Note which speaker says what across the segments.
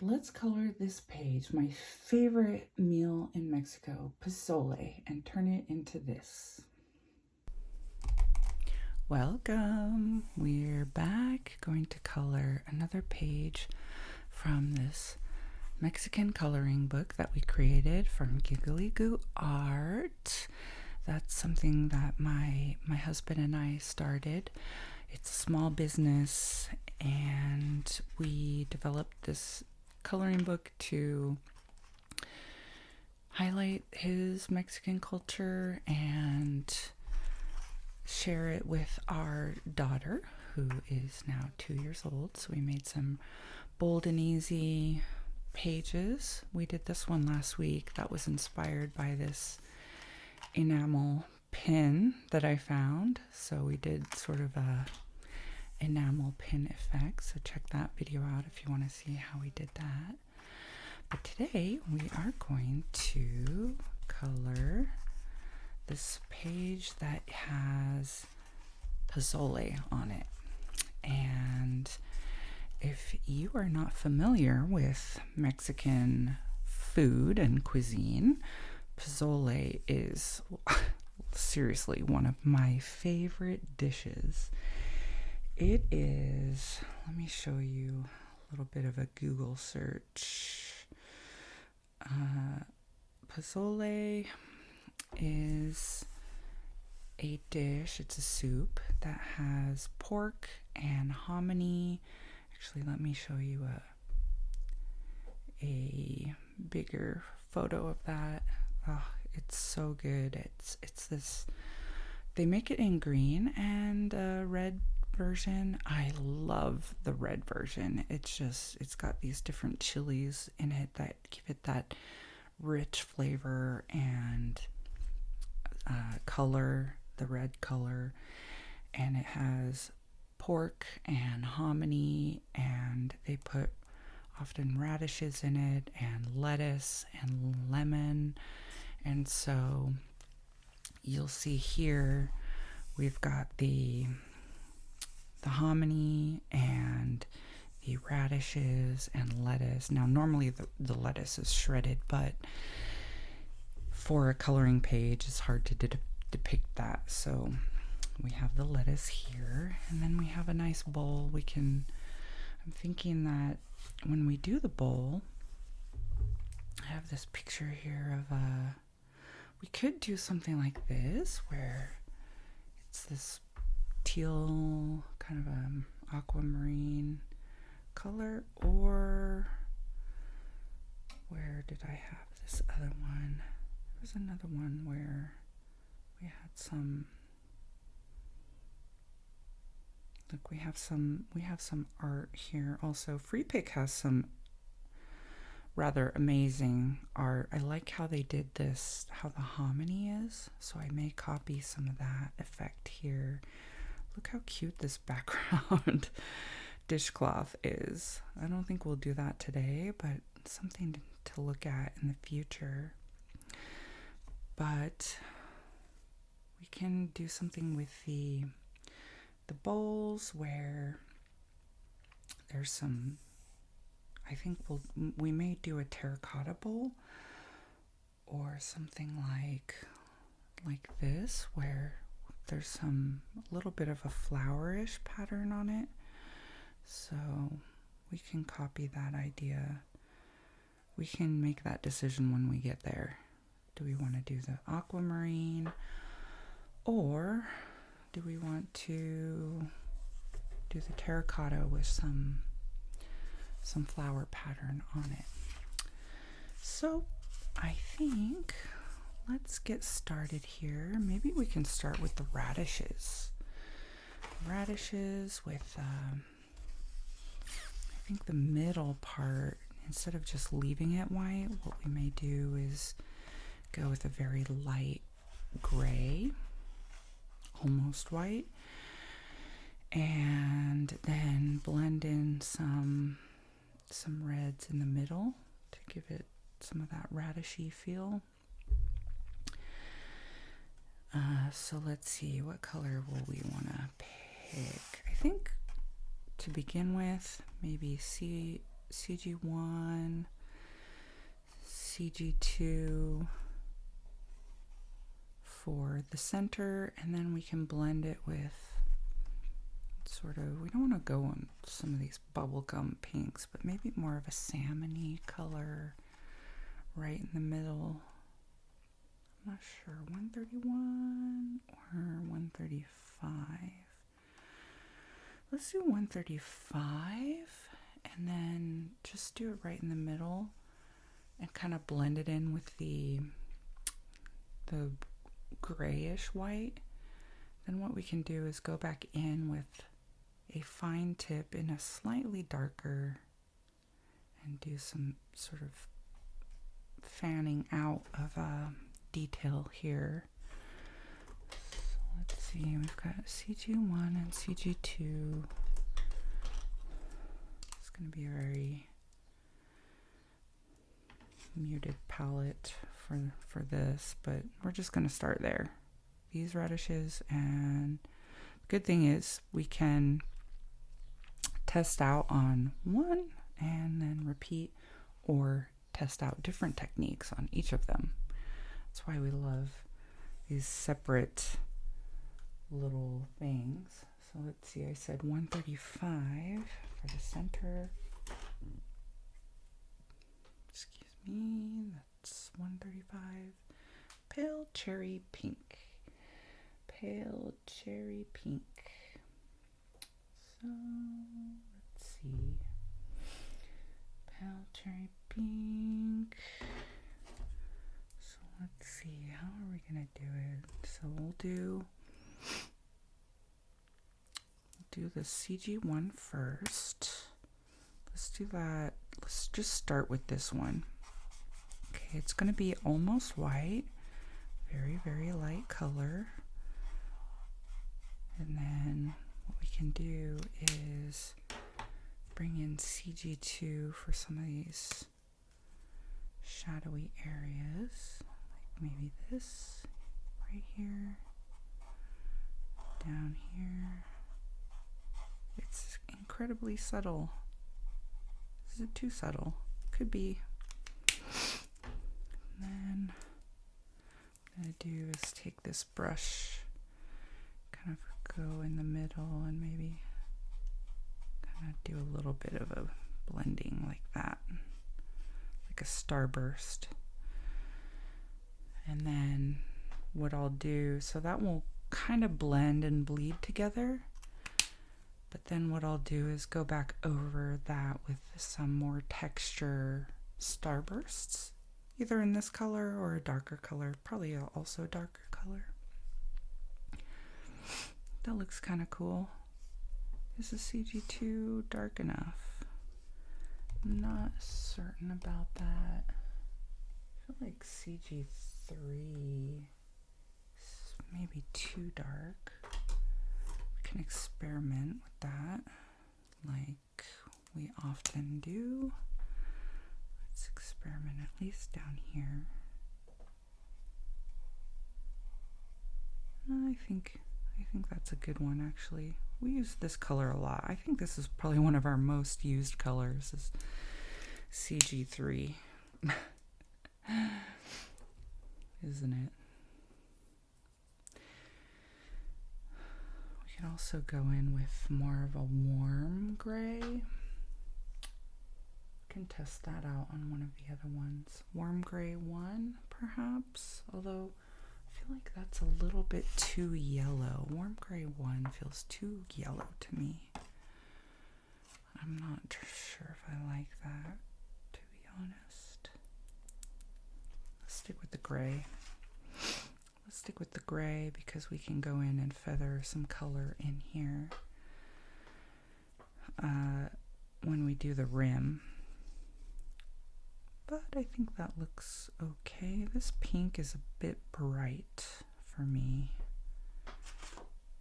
Speaker 1: let's color this page, my favorite meal in Mexico, pozole, and turn it into this. Welcome! We're back, going to color another page from this Mexican coloring book that we created from Giggly Goo Art. That's something that my husband and I started. It's a small business, and we developed this coloring book to highlight his Mexican culture and share it with our daughter, who is now 2 years old. So we made some bold and easy pages. We did this one last week that was inspired by this enamel pin that I found. So we did sort of a enamel pin effect. So check that video out if you want to see how we did that. But today we are going to color this page that has pozole on it. And if you are not familiar with Mexican food and cuisine, pozole is seriously one of my favorite dishes. It is, let me show you a little bit of a Google search. Pozole is a dish, it's a soup that has pork and hominy. Actually, let me show you a bigger photo of that. Oh, it's so good. It's this, they make it in green and red version. I love the red version. It's got these different chilies in it that give it that rich flavor and color, the red color. And it has pork and hominy, and they put often radishes in it and lettuce and lemon. And so you'll see here we've got the hominy and the radishes and lettuce. Now normally the lettuce is shredded, but for a coloring page it's hard to depict that. So we have the lettuce here, and then we have a nice bowl. I'm thinking that when we do the bowl, I have this picture here of we could do something like this, where it's this teal kind of aquamarine color, or where did I have this other one? There was another one where we had some, look, we have some art here also. Free Pick has some rather amazing art. I like how they did this, how the hominy is, so I may copy some of that effect here. Look how cute this background dishcloth is. I don't think we'll do that today, but something to look at in the future. But we can do something with the bowls where there's some, I think we may do a terracotta bowl or something like this, where there's a little bit of a flowerish pattern on it. So we can copy that idea. We can make that decision when we get there. Do we want to do the aquamarine, or do we want to do the terracotta with some flower pattern on it? So I think let's get started here. Maybe we can start with the radishes. Radishes with, I think the middle part, instead of just leaving it white, what we may do is go with a very light gray, almost white, and then blend in some reds in the middle to give it some of that radishy feel. So let's see, what color will we want to pick? I think to begin with, maybe sea CG1, CG2 for the center, and then we can blend it with sort of, we don't want to go on some of these bubblegum pinks, but maybe more of a salmon-y color right in the middle. I'm not sure, 131 or 135. Let's do 135 and then just do it right in the middle and kind of blend it in with the grayish white. Then what we can do is go back in with a fine tip in a slightly darker and do some sort of fanning out of detail here. So let's see, we've got CG1 and CG2. It's going to be a very muted palette for this, but we're just going to start there. These radishes, and the good thing is we can test out on one and then repeat, or test out different techniques on each of them. That's why we love these separate little things. So let's see, I said 135 for the center. Excuse me, that's 135. Pale cherry pink. Pale cherry pink. So let's see. Pale cherry pink. So let's see, how are we gonna do it? So we'll do the CG1 first. Let's do that. Let's just start with this one. Okay, it's gonna be almost white. Very, very light color. And then what we can do is bring in CG2 for some of these shadowy areas, like maybe this right here, down here. It's incredibly subtle. Is it too subtle? Could be. And then what I'm going to do is take this brush, kind of go in the middle and maybe kind of do a little bit of a blending like that, like a starburst. And then what I'll do, so that will kind of blend and bleed together, but then what I'll do is go back over that with some more texture starbursts, either in this color or a darker color, probably also a darker color. That looks kind of cool. Is the CG2 dark enough? I'm not certain about that. I feel like CG3 is maybe too dark. We can experiment with that like we often do. Let's experiment at least down here. I think that's a good one, actually. We use this color a lot. I think this is probably one of our most used colors, is CG3. Isn't it? We can also go in with more of a warm gray. We can test that out on one of the other ones. Warm gray 1, perhaps, although I feel like that's a little bit too yellow. Warm gray 1 feels too yellow to me. I'm not sure if I like that, to be honest. Let's stick with the gray. Let's stick with the gray because we can go in and feather some color in here when we do the rim. But I think that looks okay. This pink is a bit bright for me.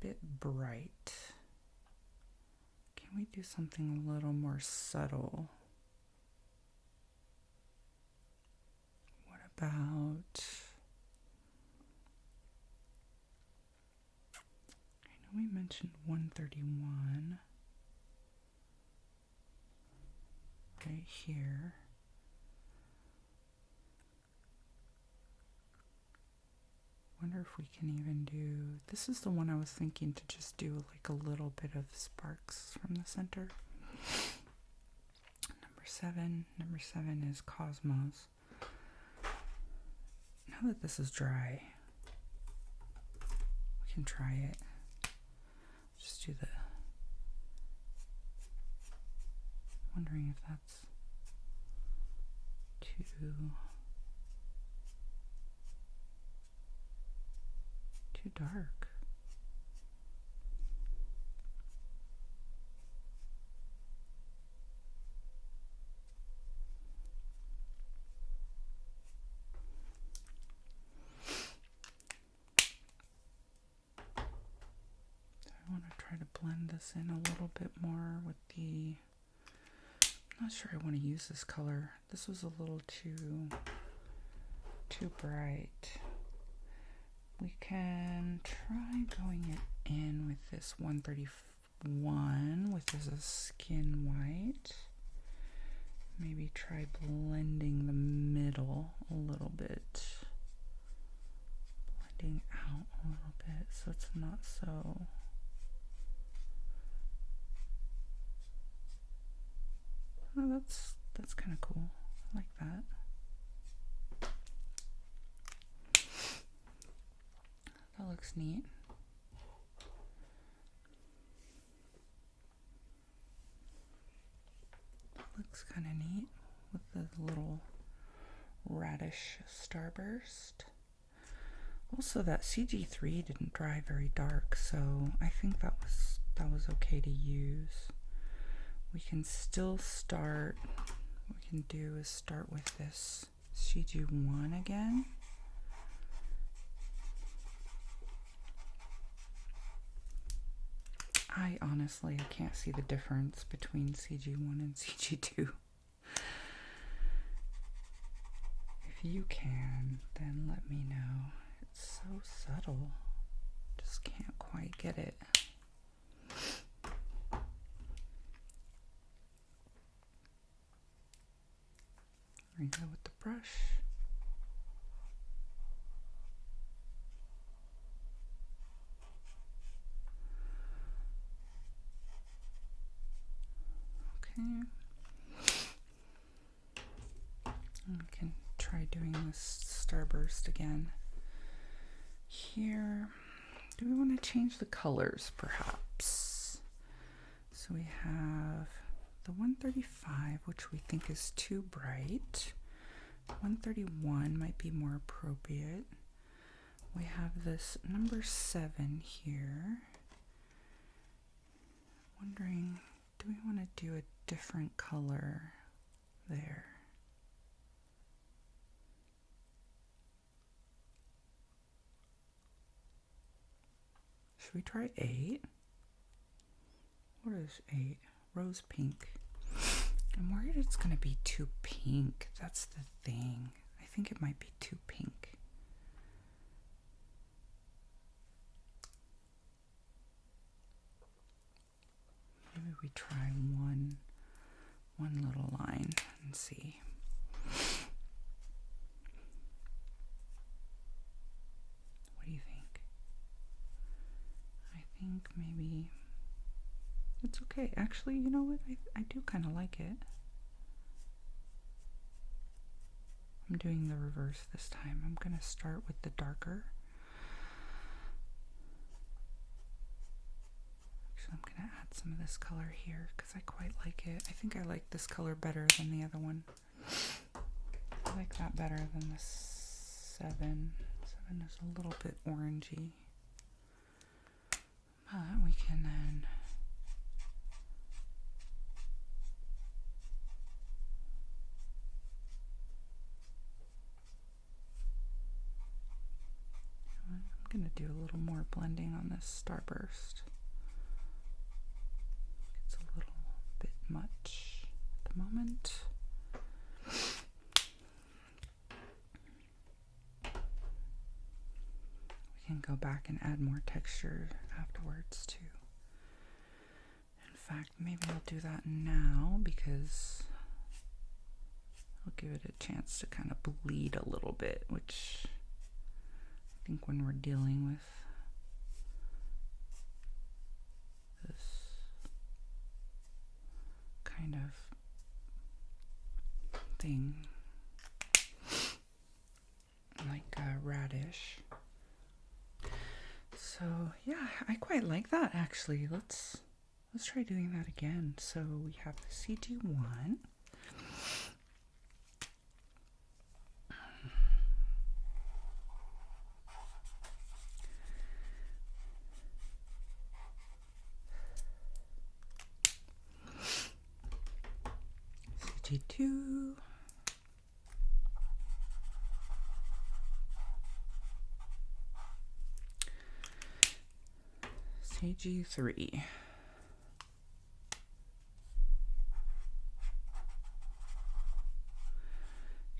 Speaker 1: Bit bright. Can we do something a little more subtle? What about... I know we mentioned 131. Okay, right here. Wonder if we can even do, this is the one I was thinking to just do like a little bit of sparks from the center. Number seven is Cosmos. Now that this is dry, we can try it. Just do the, wondering if that's too dark. I want to try to blend this in a little bit more with the, I'm not sure I want to use this color. This was a little too bright. We can try going it in with this 131, which is a skin white. Maybe try blending the middle a little bit. Blending out a little bit so it's not so... Oh, that's kind of cool. I like that. That looks neat. That looks kind of neat with the little radish starburst. Also, that CG3 didn't dry very dark, so I think that was okay to use. We can still start. What we can do is start with this CG1 again. I can't see the difference between CG1 and CG2. If you can, then let me know. It's so subtle. Just can't quite get it. There we go with the brush. Okay. We can try doing this starburst again. Here, do we want to change the colors perhaps? So we have the 135, which we think is too bright. 131 might be more appropriate. We have this number 7 here. Wondering, do we want to do a different color there? Should we try 8? What is 8? Rose pink. I'm worried it's going to be too pink. That's the thing. I think it might be too pink. Maybe we try one little line and see. What do you think? I think maybe it's okay. Actually, you know what? I do kind of like it. I'm doing the reverse this time. I'm going to start with the darker. Actually, I'm going to add some of this color here because I quite like it. I think I like this color better than the other one. I like that better than the 7. 7 is a little bit orangey. But we can then I'm going to do a little more blending on this starburst. It's a little bit much at the moment. We can go back and add more texture afterwards too. In fact, maybe I'll do that now because give it a chance to kind of bleed a little bit, which I think when we're dealing with this kind of thing, like a radish. So yeah, I quite like that actually. Let's try doing that again. So we have the CG1. CG2. CG3. You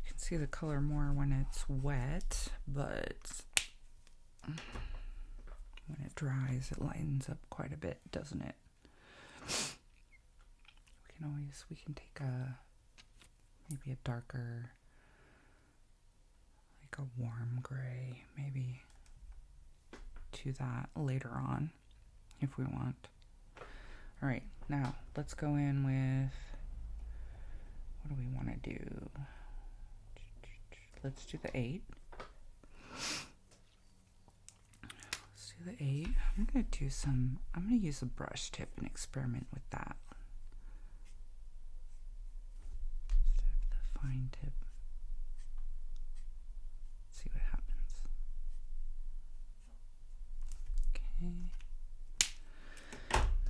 Speaker 1: can see the color more when it's wet, but when it dries, it lightens up quite a bit, doesn't it? We can take maybe a darker, like a warm gray, maybe to that later on if we want. All right, now let's go in with, what do we want to do? Let's do the 8. Let's do the 8. I'm going to use a brush tip and experiment with that. Fine tip. See what happens. Okay.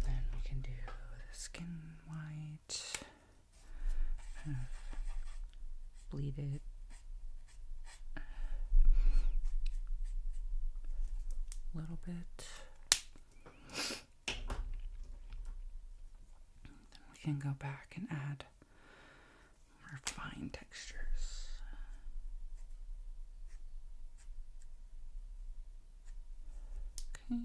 Speaker 1: Then we can do the skin white. Kind of bleed it. A little bit. Then we can go back and add more fine textures. Okay.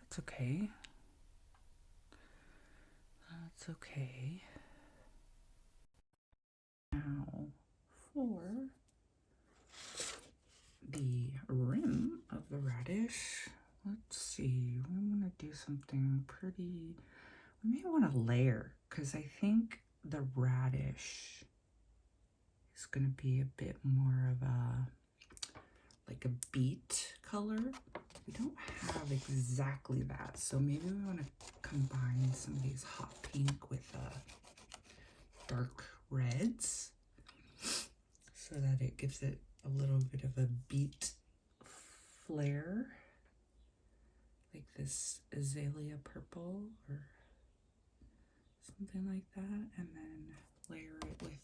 Speaker 1: That's okay. That's okay. Now for the rim of the radish, let's see, we want to do something pretty, we may want to layer, because I think the radish is going to be a bit more of a, like a beet color. We don't have exactly that, so maybe we want to combine some of these hot pink with dark reds so that it gives it a little bit of a beet flare, like this azalea purple or something like that, and then layer it with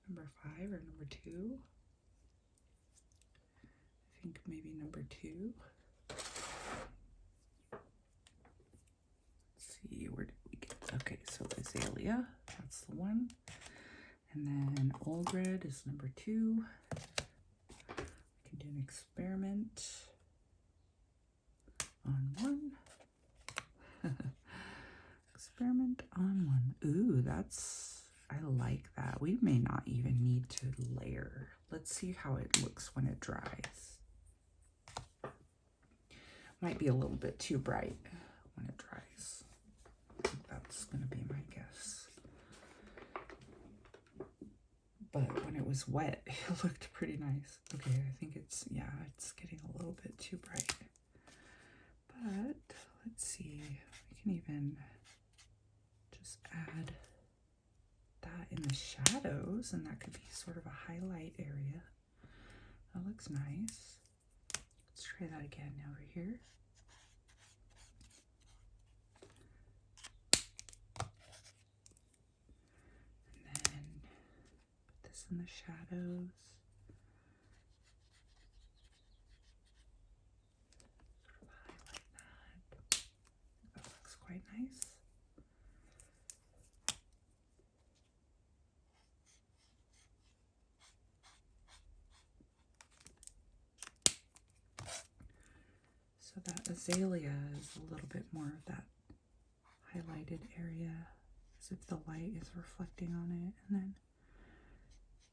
Speaker 1: number 5 or number 2. I think maybe number 2. Let's see, where did we get? Okay, so azalea, that's the one. And then old red is number 2. We can do an experiment on 1. Experiment on 1. Ooh, I like that. We may not even need to layer. Let's see how it looks when it dries. Might be a little bit too bright when it dries. I think that's gonna be my guess. But when it was wet, it looked pretty nice. Okay, I think it's getting a little bit too bright. But let's see, we can even just add that in the shadows, and that could be sort of a highlight area. That looks nice. Let's try that again over here. And then put this in the shadows. Sort of highlight that. That looks quite nice. So that azalea is a little bit more of that highlighted area, as if the light is reflecting on it. And then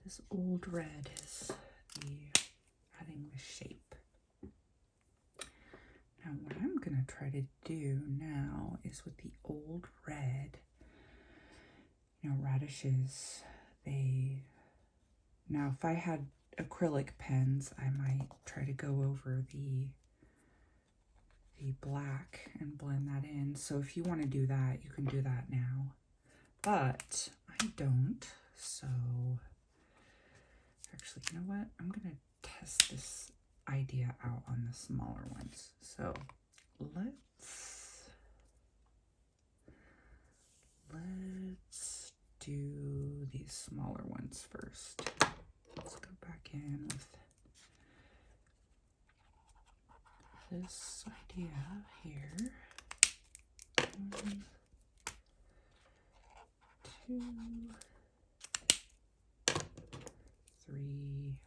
Speaker 1: this old red is adding the shape. Now what I'm going to try to do now is with the old red, radishes, now if I had acrylic pens, I might try to go over the black and blend that in. So if you want to do that, you can do that now. But I don't, so actually, you know what? I'm going to test this idea out on the smaller ones. So let's do these smaller ones first. Let's go back in with this idea here. 1, 2, 3.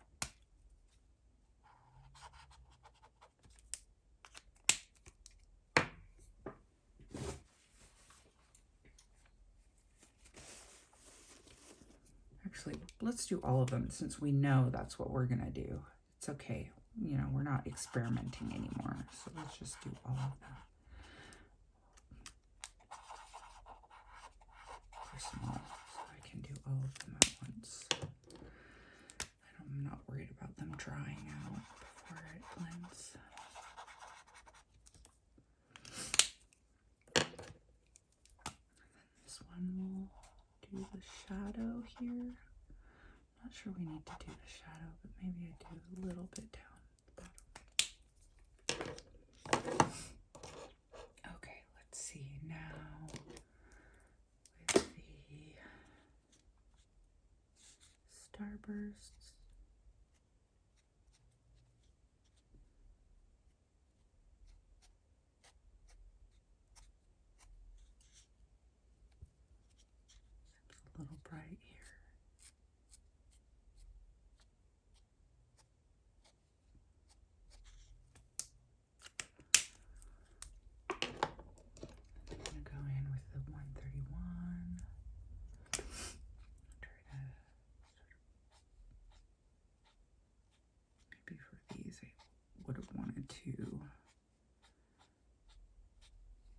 Speaker 1: Actually, let's do all of them since we know that's what we're gonna do. It's okay. We're not experimenting anymore. So let's just do all of them. They're small, so I can do all of them at once. I'm not worried about them drying out before it blends. This one will do the shadow here. Not sure we need to do the shadow, but maybe I do a little bit down the bottom. Okay, let's see now with the starbursts. It's a little bright here.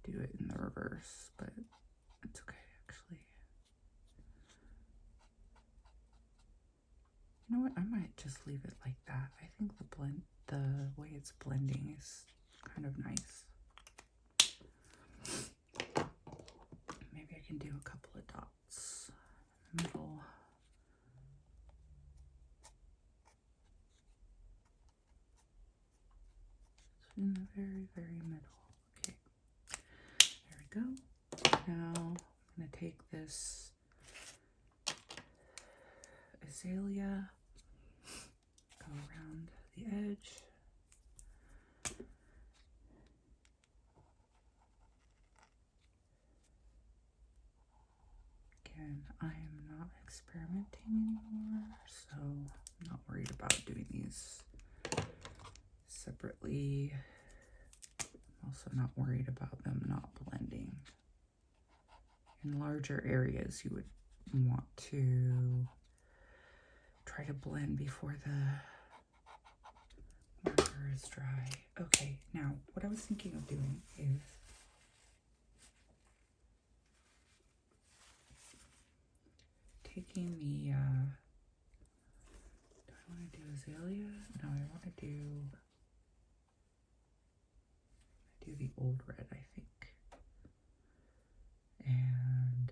Speaker 1: To do it in the reverse, but it's okay actually. You know what? I might just leave it like that. I think the way it's blending is kind of nice. Maybe I can do a couple of dots in the middle. In the very, very middle. Okay, there we go. Now I'm going to take this azalea, go around the edge. Again, I am not experimenting anymore, so I'm not worried about doing these separately. I'm also not worried about them not blending. In larger areas, you would want to try to blend before the marker is dry. Okay, now what I was thinking of doing is taking the, do I want to do azalea? No, I want to do the old red, I think. And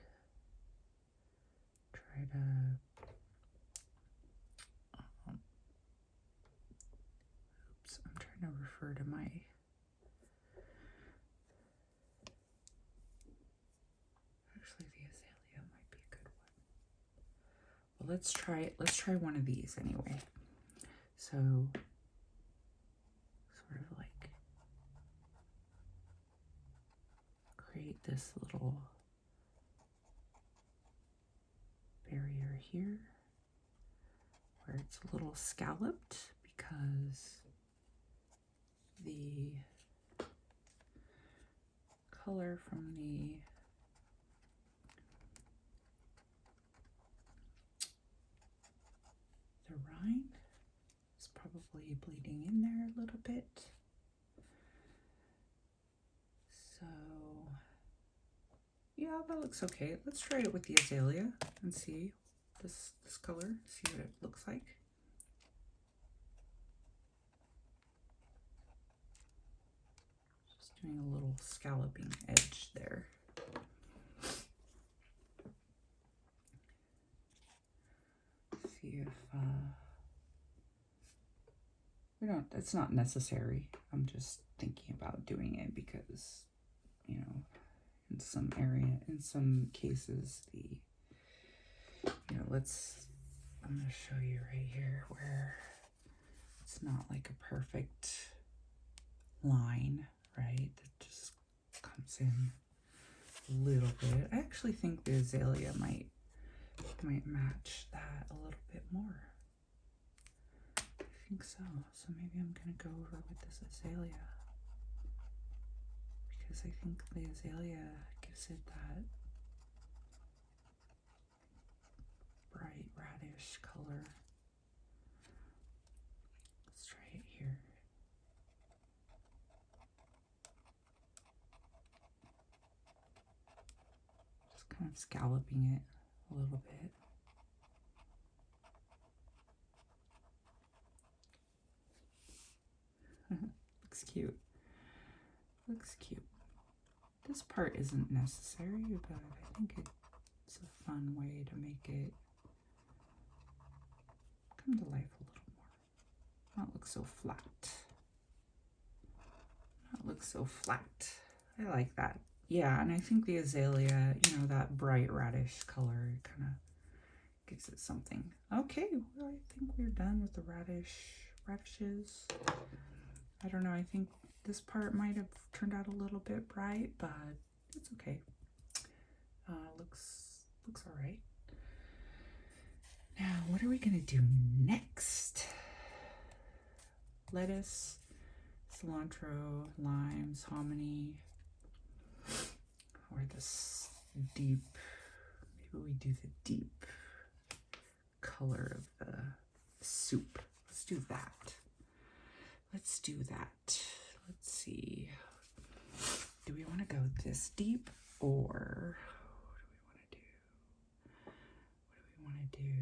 Speaker 1: try to oops, I'm trying to refer to my actually the azalea might be a good one. Well, let's try one of these anyway. So sort of like create this little barrier here where it's a little scalloped because the color from the rind. It's probably bleeding in there a little bit. So yeah, that looks okay. Let's try it with the azalea and see this color, see what it looks like. Just doing a little scalloping edge there. See if we don't, it's not necessary. I'm just thinking about doing it because, you know, in some cases, I'm going to show you right here where it's not like a perfect line, right? That just comes in a little bit. I actually think the azalea might match that a little bit more. I think so. So maybe I'm going to go over with this azalea, because I think the azalea gives it that bright radish color. Let's try it here. Just kind of scalloping it a little bit. Looks cute. Looks cute. This part isn't necessary, but I think it's a fun way to make it come to life a little more. Not look so flat. Not look so flat. I like that. Yeah, and I think the azalea, you know, that bright radish color kind of gives it something. Okay, well, I think we're done with the radishes. I don't know, I think this part might have turned out a little bit bright, but it's okay. Looks all right. Now, what are we gonna do next? Lettuce, cilantro, limes, hominy, or this deep, maybe we do the deep color of the soup. Let's do that. Let's do that. Let's see. Do we want to go this deep, or what do we want to do?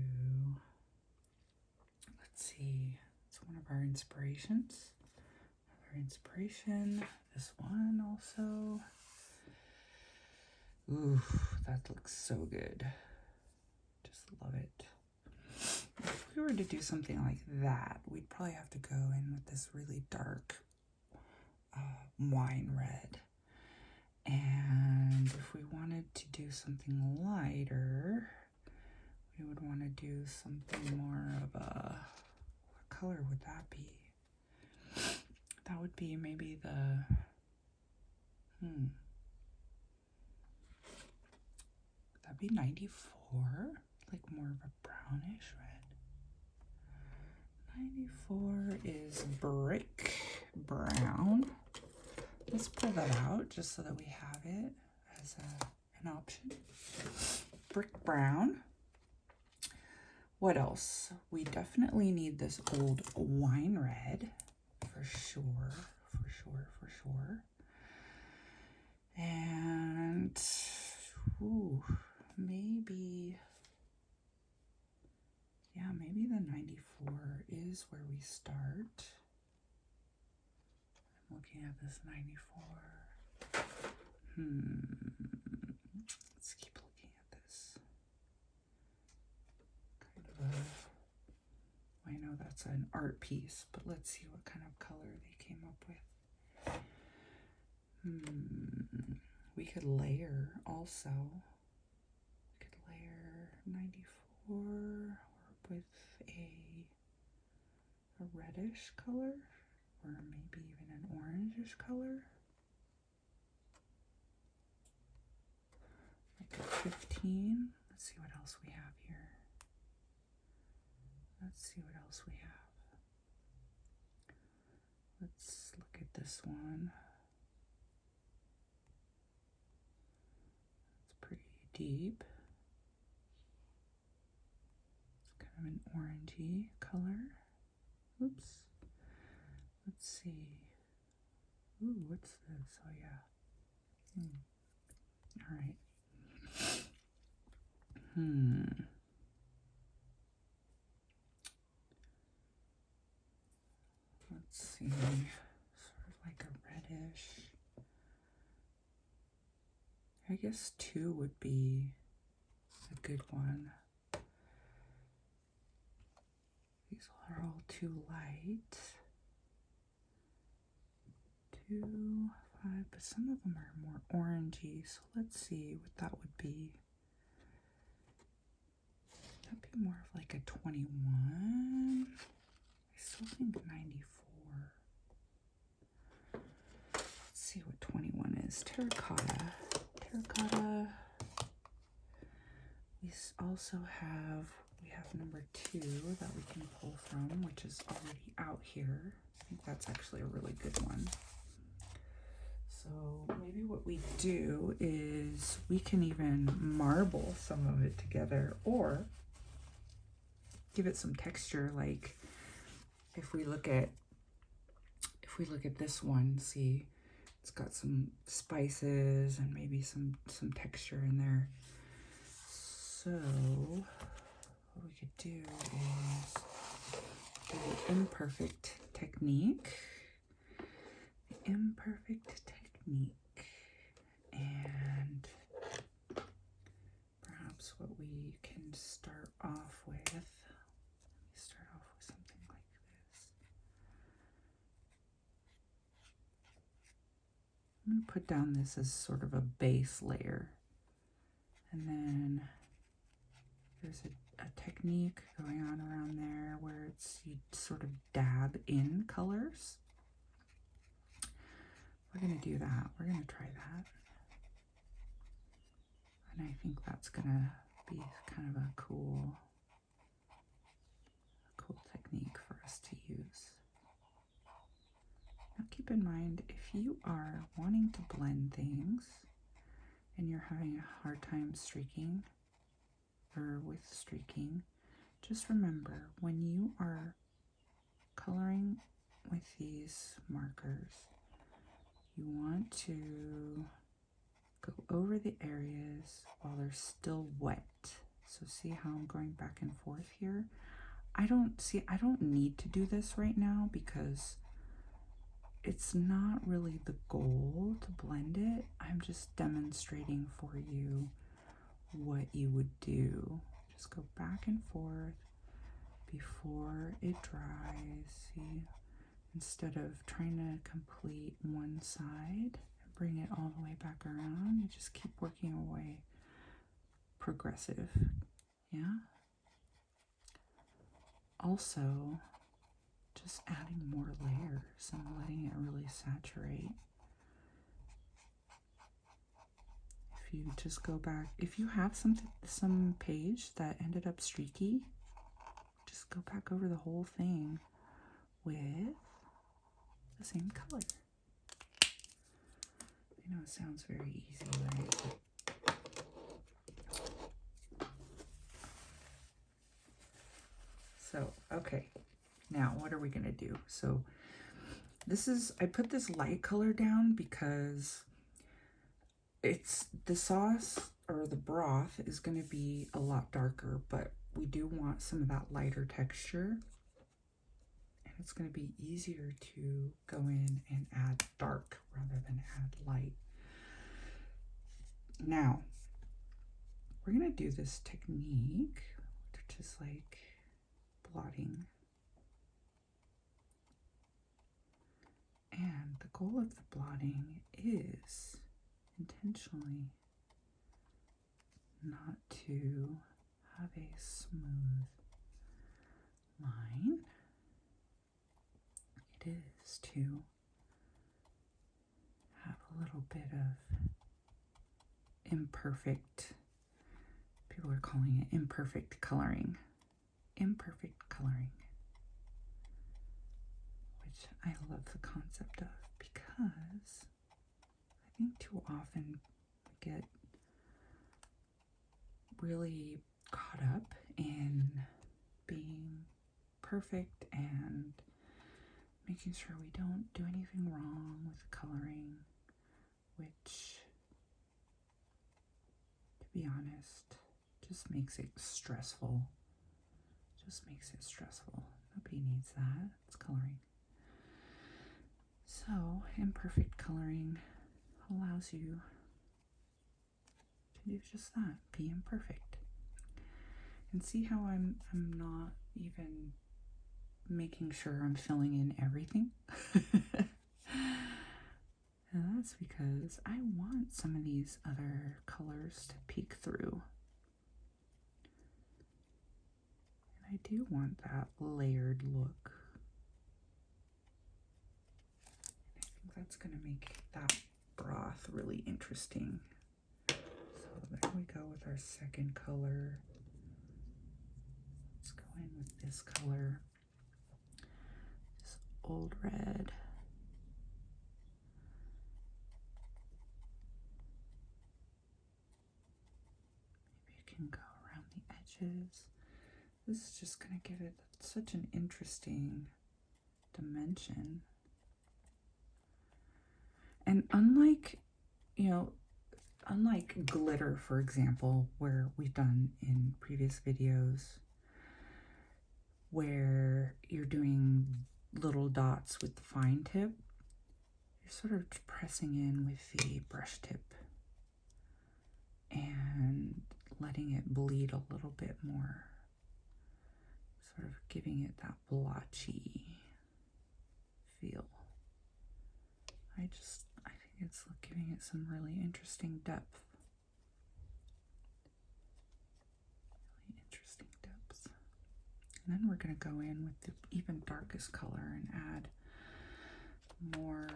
Speaker 1: Let's see. It's one of our inspirations. Another inspiration. This one also. Ooh, that looks so good. Just love it. If we were to do something like that, we'd probably have to go in with this really dark wine red. And if we wanted to do something lighter, we would want to do something more of a, what color would that be? That would be maybe the, that'd be 94, like more of a brownish red. 94 is brick brown. Let's pull that out just so that we have it as an option. Brick brown. What else? We definitely need this old wine red for sure. And maybe the 94 is where we start. I'm looking at this 94. Let's keep looking at this. Kind of I know that's an art piece, but let's see what kind of color they came up with. We could layer also. We could layer 94 with a reddish color, or maybe even an orangish color. Like a 15. Let's see what else we have here. Let's look at this one. pretty deep. It's kind of an orangey color. Oops. Let's see. Ooh, what's this? Oh, yeah. All right. Let's see. Sort of like a reddish. I guess 2 would be a good one. These are all too light. 2, 5, but some of them are more orangey, so let's see what that would be. That'd be more of like a 21. I still think 94. Let's see what 21 is. Terracotta. Terracotta. We also have, number 2 that we can pull from, which is already out here. I think that's actually a really good one. So maybe what we do is we can even marble some of it together or give it some texture. Like if we look at this one, see, it's got some spices and maybe some texture in there. So what we could do is do the imperfect technique. The imperfect technique. And perhaps what we can start off with, let me start off with something like this. I'm going to put down this as sort of a base layer. And then there's a technique going on around there where you sort of dab in colors. We're going to do that. We're going to try that. And I think that's going to be kind of a cool technique for us to use. Now keep in mind, if you are wanting to blend things and you're having a hard time streaking or with streaking, just remember when you are coloring with these markers, you want to go over the areas while they're still wet. So see how I'm going back and forth here? I don't need to do this right now because it's not really the goal to blend it. I'm just demonstrating for you what you would do. Just go back and forth before it dries. See, instead of trying to complete one side and bring it all the way back around, you just keep working away. Progressive, yeah? Also, just adding more layers and letting it really saturate. If you just go back, if you have some page that ended up streaky, just go back over the whole thing with the same color. I know it sounds very easy, right? So, okay, now what are we gonna do? So I put this light color down because it's the sauce or the broth is gonna be a lot darker, but we do want some of that lighter texture. And it's gonna be easier to go in and add dark rather than add light. Now, we're gonna do this technique, which is like blotting. And the goal of the blotting is intentionally not to have a smooth line. It is to have a little bit of imperfect, people are calling it imperfect coloring. Imperfect coloring. Which I love the concept of because I think too often we get really caught up in being perfect and making sure we don't do anything wrong with coloring, which, to be honest, just makes it stressful. Nobody needs that. It's coloring. So, imperfect coloring allows you to do just that, be imperfect. And see how I'm not even making sure I'm filling in everything? And that's because I want some of these other colors to peek through. And I do want that layered look. And I think that's going to make that broth really interesting. So there we go with our second color. Let's go in with this color, this old red. Maybe you can go around the edges. This is just going to give it such an interesting dimension. And unlike glitter, for example, where we've done in previous videos, where you're doing little dots with the fine tip, you're sort of pressing in with the brush tip and letting it bleed a little bit more, sort of giving it that blotchy feel. I think it's giving it some really interesting depth. And then we're going to go in with the even darkest color and add more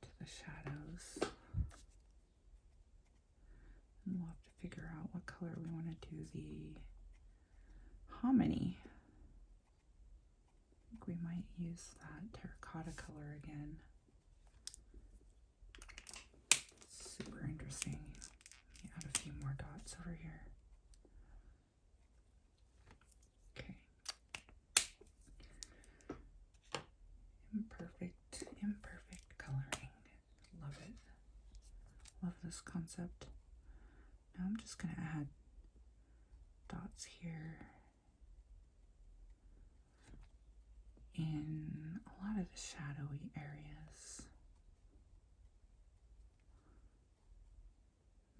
Speaker 1: to the shadows. And we'll have to figure out what color we want to do the hominy. I think we might use that terracotta color again. Super interesting. Let me add a few more dots over here. Imperfect coloring. Love it. Love this concept. Now I'm just going to add dots here in a lot of the shadowy areas.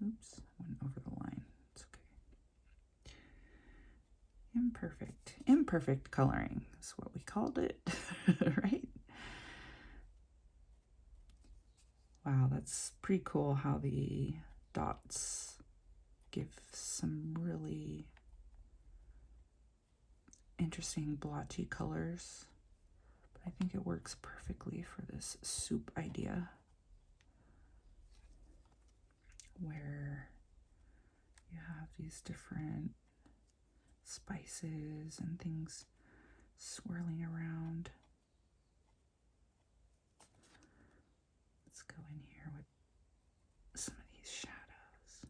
Speaker 1: Oops, I went over the line. It's okay. Imperfect coloring is what we called it, right? Wow, that's pretty cool how the dots give some really interesting blotchy colors. But I think it works perfectly for this soup idea, where you have these different spices and things swirling around. Let's go in here with some of these shadows.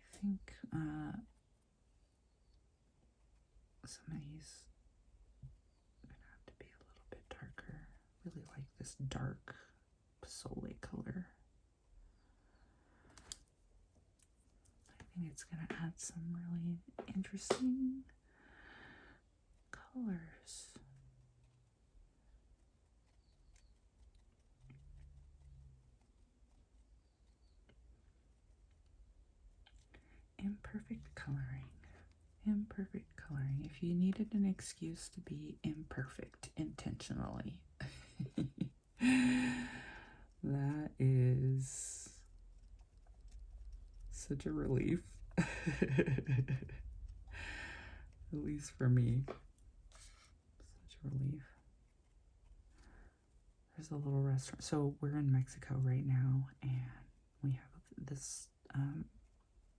Speaker 1: I think some of these are going to have to be a little bit darker. Really like this dark Pozole color. I think it's going to add some really interesting colors. Imperfect coloring. If you needed an excuse to be imperfect intentionally, that is such a relief. At least for me. Such a relief. There's a little restaurant. So we're in Mexico right now, and we have this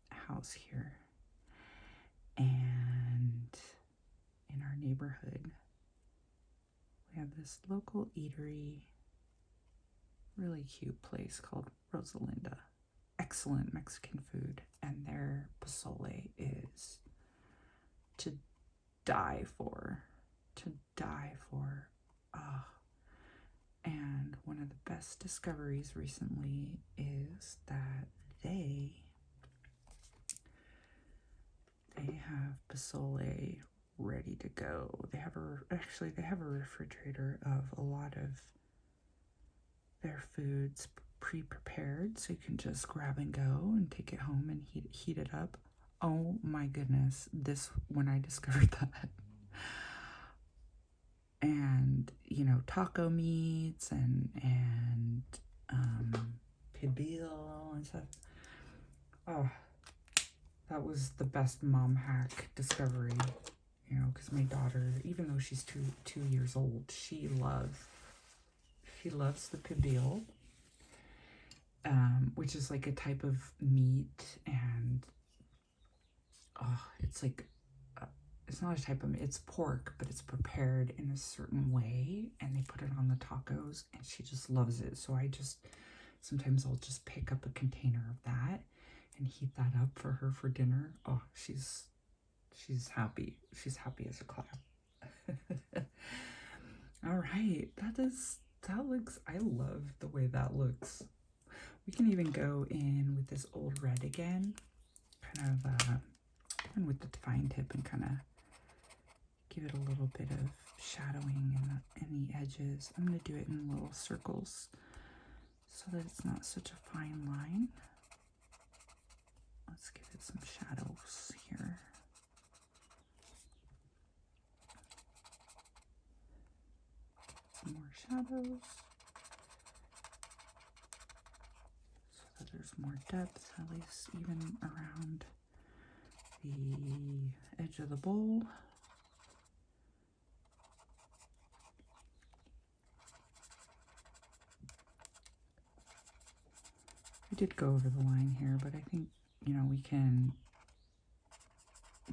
Speaker 1: house here. And in our neighborhood, We have this local eatery, really cute place called Rosalinda. Excellent Mexican food, and their pozole is to die for. To die for. And one of the best discoveries recently is that they have pozole ready to go. They have a refrigerator of a lot of their foods pre-prepared, so you can just grab and go and take it home and heat it up. Oh my goodness, when I discovered that. And taco meats and pibil and stuff. Oh, that was the best mom hack discovery, because my daughter, even though she's two years old, she loves the pibil, which is like a type of meat, and it's like, it's not a type of meat, it's pork, but it's prepared in a certain way, and they put it on the tacos, and she just loves it. So sometimes I'll just pick up a container of that and heat that up for her for dinner. Oh, she's happy. She's happy as a clam. All right, I love the way that looks. We can even go in with this old red again, kind of and with the fine tip, and kind of give it a little bit of shadowing in the edges. I'm going to do it in little circles so that it's not such a fine line. Let's give it some shadows here. Some more shadows so that there's more depth, at least even around the edge of the bowl. I did go over the line here, but I think,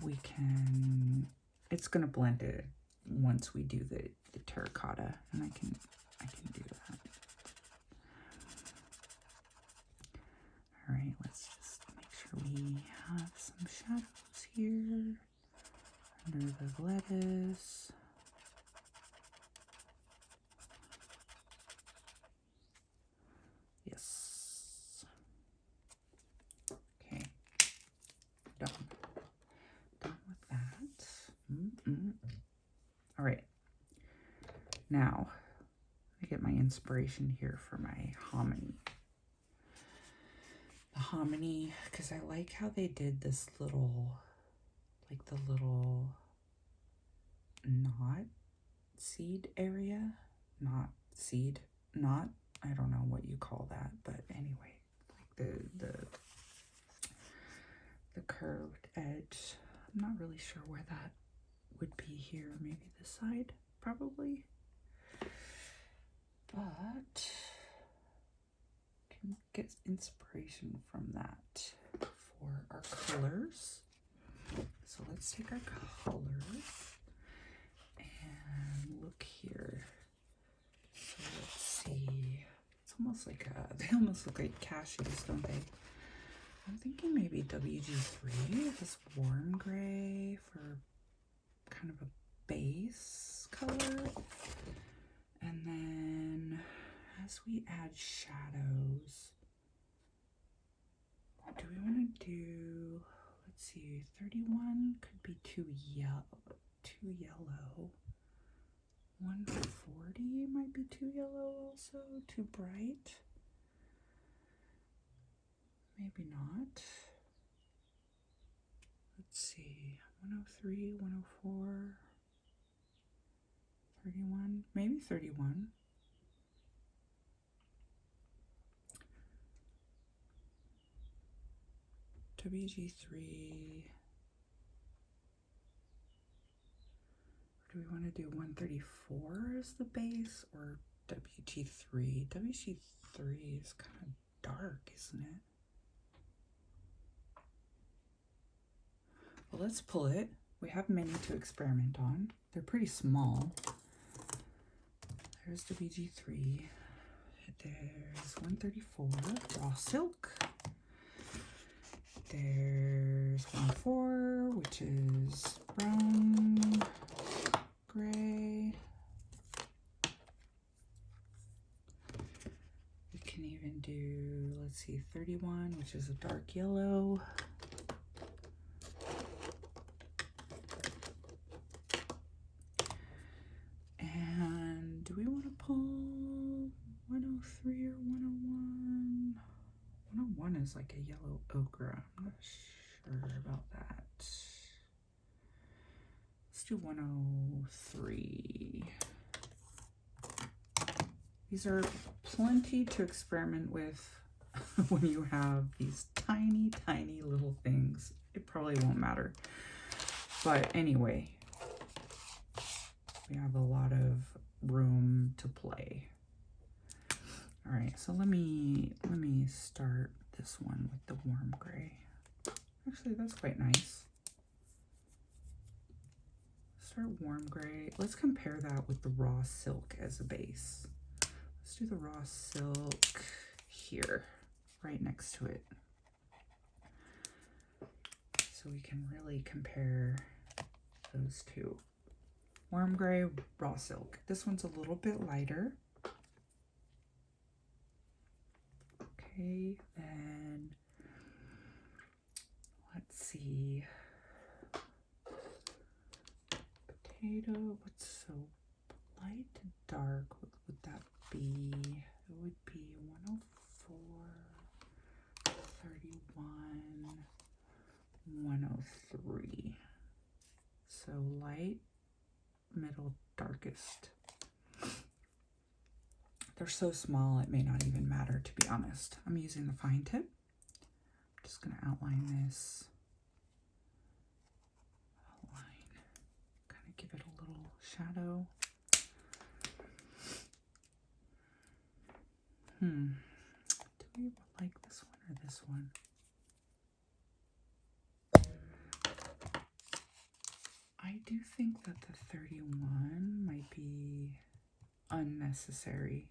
Speaker 1: we can, it's going to blend it once we do the terracotta, and I can do that. All right, let's just make sure we have some shadows here under the lettuce. Yes. Okay. Done with that. All right. Now, I get my inspiration here for my hominy. The hominy, because I like how they did this little, like the little knot seed area. Knot. I don't know what you call that, but anyway, like the curved edge. I'm not really sure where that would be here. Maybe this side, probably. But can get inspiration from that for our colors. So let's take our colors and look here. So let's see. It's almost like they almost look like cashews, don't they? I'm thinking maybe WG3, this warm gray for kind of a base color. And then as we add shadows, do we want to do, let's see, 31 could be too yellow. 140 might be too yellow also, too bright. Maybe not. Let's see, 103, 104, 31, maybe 31. WG3. Do we want to do 134 as the base or WG3? WG3 is kind of dark, isn't it? Well, let's pull it. We have many to experiment on. They're pretty small. there's the BG3. There's 134 raw silk. There's 104, which is brown, gray. We can even do, let's see, 31, which is a dark yellow. And do we want to pull 103 or 101? 101 is like a yellow ochre. I'm not sure about that. Let's do 103. These are plenty to experiment with when you have these tiny, tiny little things. It probably won't matter. But anyway, we have a lot of room to play. All right, so let me start this one with the warm gray. Actually, that's quite nice. Start warm gray. Let's compare that with the raw silk as a base. Let's do the raw silk here, right next to it. So we can really compare those two. Warm gray, raw silk. This one's a little bit lighter. Okay, then let's see. Potato, what's so light to dark? What would that be? It would be 104, 31, 103. So light, middle, darkest. They're so small it may not even matter, to be honest. I'm using the fine tip. I'm just going to outline this. Outline. Kind of give it a little shadow. Do we like this one or this one? I do think that the 31 might be unnecessary.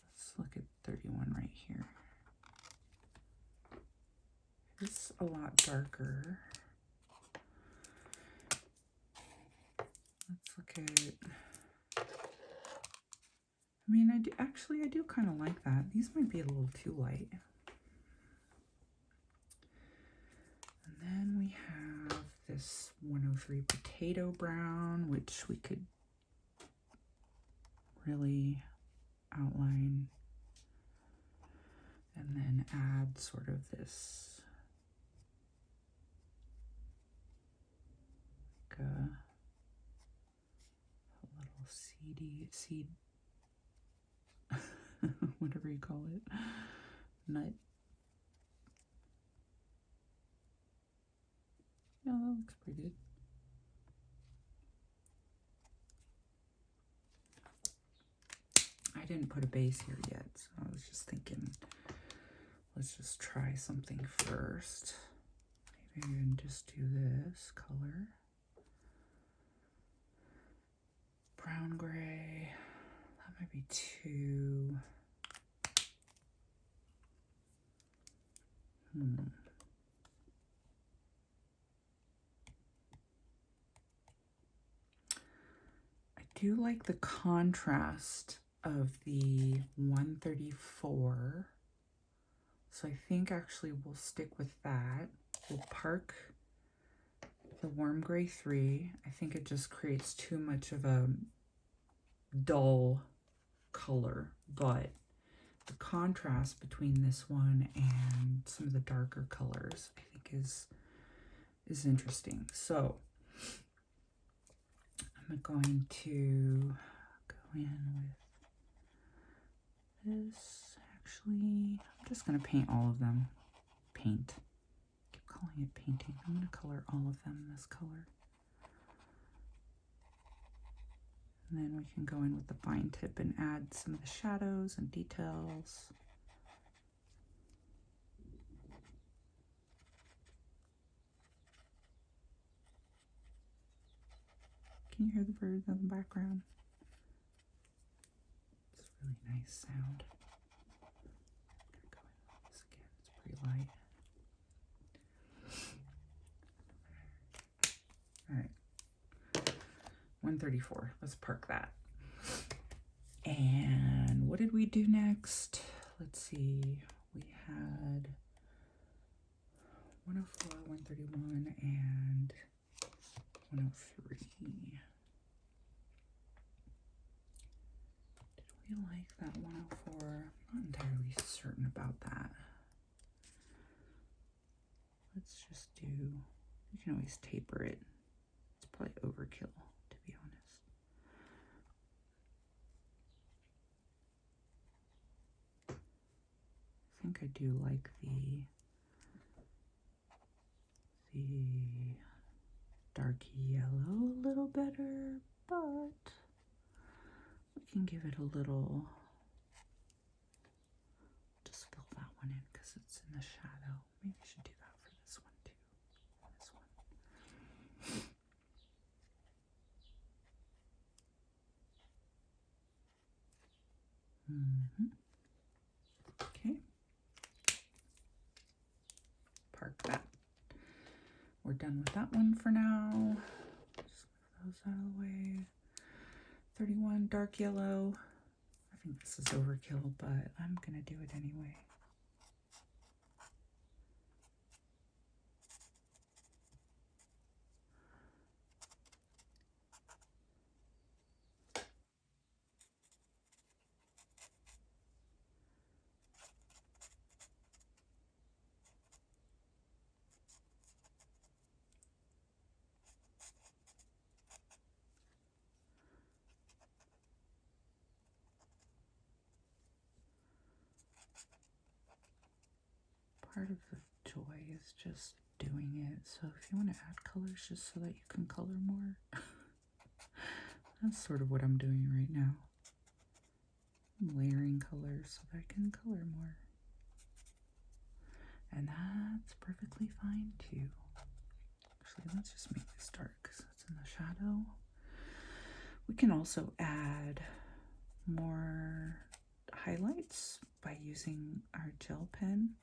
Speaker 1: Let's look at 31 right here. It's a lot darker. Let's look at, I mean, I do kind of like that. These might be a little too light. And then we have this 103 potato brown, which we could really outline and then add sort of this like a little seed whatever you call it, nut. Yeah, that looks pretty good. I didn't put a base here yet, so I was just thinking, let's just try something first. Maybe even just do this color. Brown gray. That might be too. I do like the contrast of the 134. So I think actually we'll stick with that. We'll park the warm gray 3. I think it just creates too much of a dull color, but the contrast between this one and some of the darker colors I think is interesting. So I'm going to go in with this. Actually, I'm just going to paint all of them. Paint. I keep calling it painting. I'm going to color all of them this color. And then we can go in with the fine tip and add some of the shadows and details. Can you hear the birds in the background? It's a really nice sound. Go in this again. It's pretty light. All right. 134. Let's park that. And what did we do next? Let's see. We had 104, 131, and 103. Did we like that 104? I'm not entirely certain about that. Let's just do, you can always taper it. It's probably overkill, to be honest. I think I do like the dark yellow a little better, but we can give it a little, just fill that one in because it's in the shadow. Maybe I should do that for this one too. This one. Okay. Park that. We're done with that one for now. Just move those out of the way. 31, dark yellow. I think this is overkill, but I'm gonna do it anyway. Part of the joy is just doing it. So if you want to add colors just so that you can color more, that's sort of what I'm doing right now. I'm layering colors so that I can color more. And that's perfectly fine too. Actually, let's just make this dark because it's in the shadow. We can also add more highlights by using our gel pen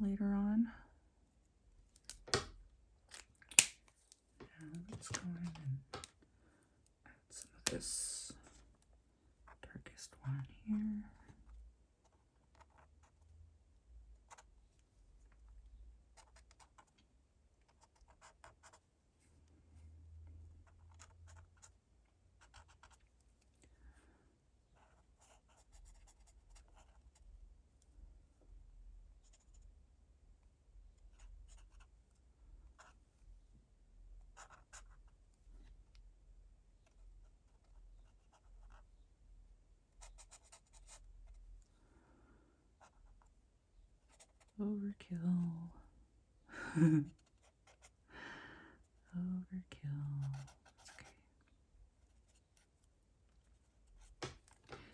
Speaker 1: later on. Now let's go in and add some of this darkest one here. Overkill. Overkill. It's okay.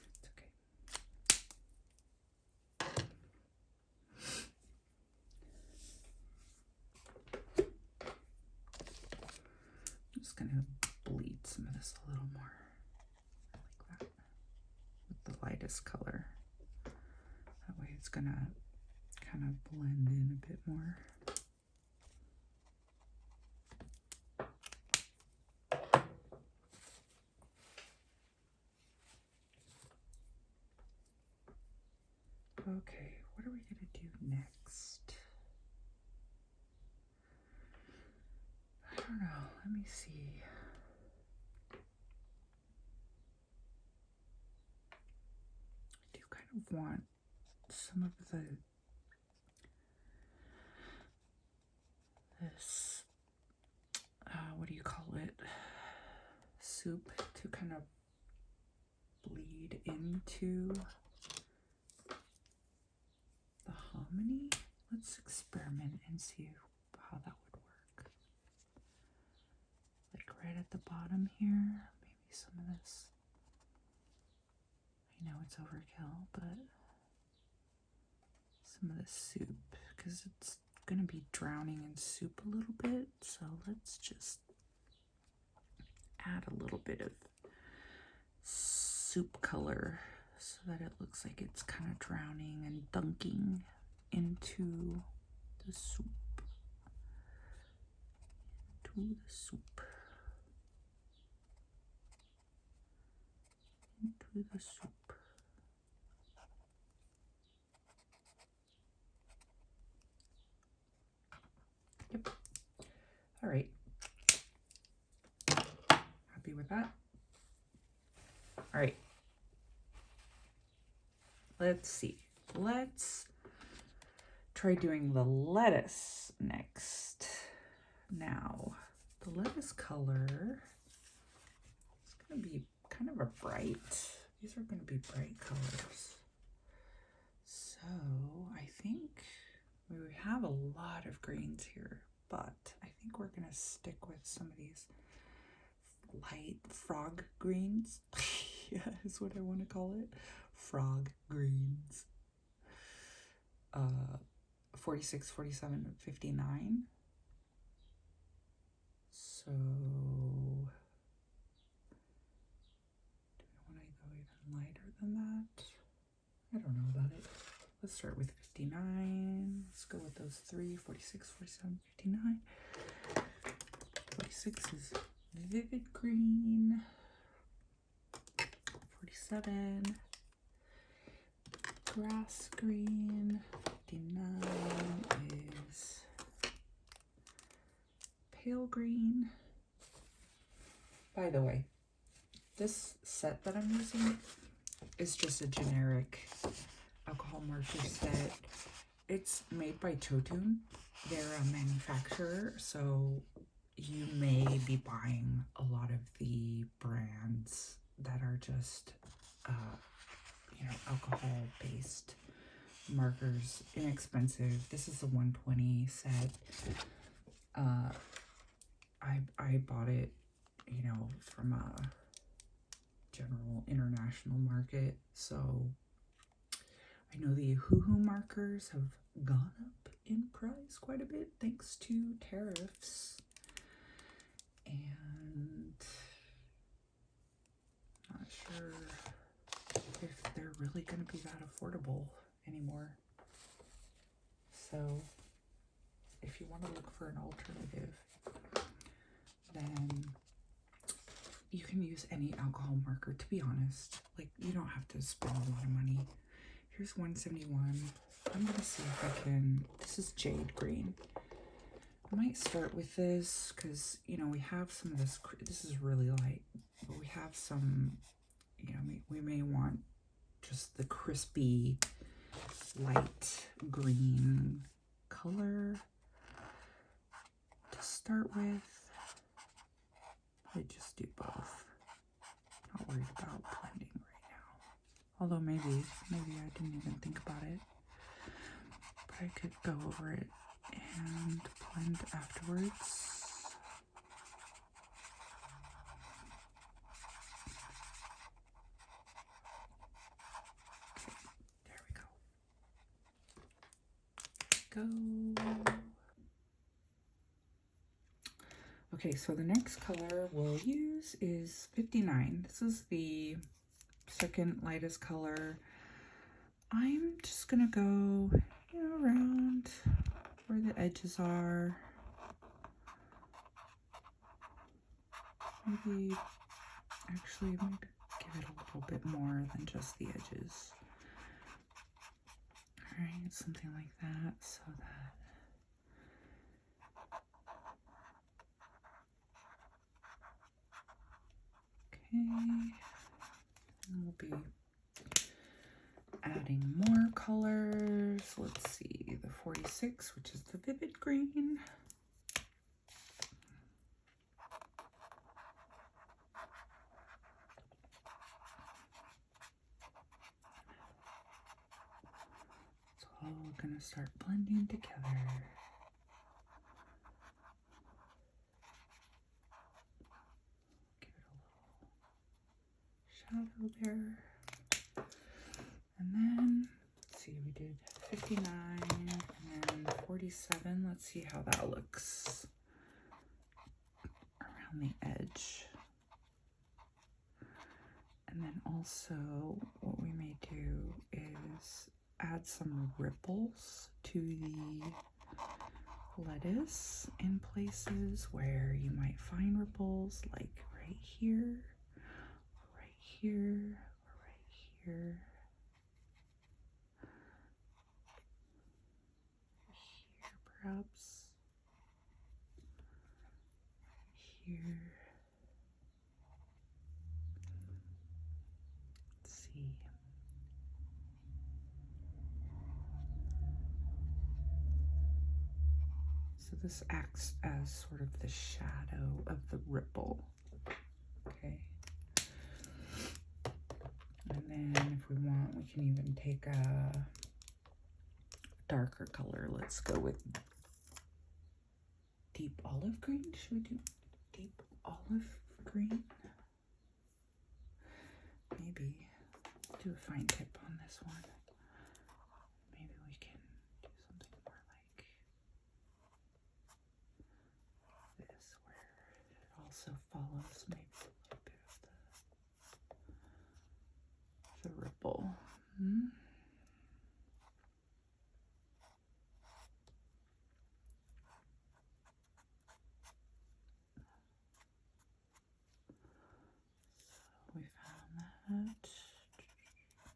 Speaker 1: It's okay. I'm just gonna bleed some of this a little more. Like that. With the lightest color. That way it's gonna kind of blend in a bit more. Okay, what are we gonna do next? I don't know, let me see. I do kind of want some of this, what do you call it? Soup to kind of bleed into the hominy. Let's experiment and see how that would work. Like right at the bottom here, maybe some of this. I know it's overkill, but some of the soup, because it's gonna be drowning in soup a little bit, so let's just add a little bit of soup color so that it looks like it's kind of drowning and dunking into the soup. Into the soup. Into the soup. Yep. All right. Happy with that? All right. Let's see. Let's try doing the lettuce next. Now, the lettuce color is going to be kind of a bright. These are going to be bright colors. So I think we have a lot of greens here, but I think we're going to stick with some of these light frog greens. Yeah, is what I want to call it. Frog greens. 46, 47, 59. So, do we want to go even lighter than that? I don't know about it. Let's start with 59. Let's go with those three. 46, 47, 59. 46 is vivid green. 47, grass green. 59 is pale green. By the way, this set that I'm using is just a generic alcohol marker set. It's made by Chotun. They're a manufacturer, so you may be buying a lot of the brands that are just alcohol based markers, inexpensive. This is a 120 set. I bought it, from a general international market. So I know the Hoo-Hoo markers have gone up in price quite a bit thanks to tariffs. And not sure if they're really going to be that affordable anymore. So if you want to look for an alternative, then you can use any alcohol marker, to be honest. Like, you don't have to spend a lot of money. Here's 171. I'm going to see if I can, this is jade green. I might start with this because, we have some of this, this is really light, but we have some, we may want just the crispy, light green color to start with. I just do both. Not worried about blending right now. Although maybe I didn't even think about it. But I could go over it and blend afterwards. Okay, there we go. Okay, so the next color we'll use is 59. This is the second lightest color. I'm just gonna go, around where the edges are. Maybe give it a little bit more than just the edges. All right, something like that, so that and we'll be adding more colors. Let's see, the 46, which is the vivid green. It's all gonna start blending together. Give it a little shadow there. And then, let's see, we did 59 and then 47. Let's see how that looks around the edge. Also, what we may do is add some ripples to the lettuce in places where you might find ripples, like right here, right here, or right here. Here, perhaps. Here. Let's see. So this acts as sort of the shadow of the ripple. Okay. And then if we want, we can even take a darker color. Let's go with deep olive green. Should we do deep olive green? Maybe do a fine tip on this one. Maybe we can do something more like this, where it also follows maybe a little bit of the ripple. We found that. I'm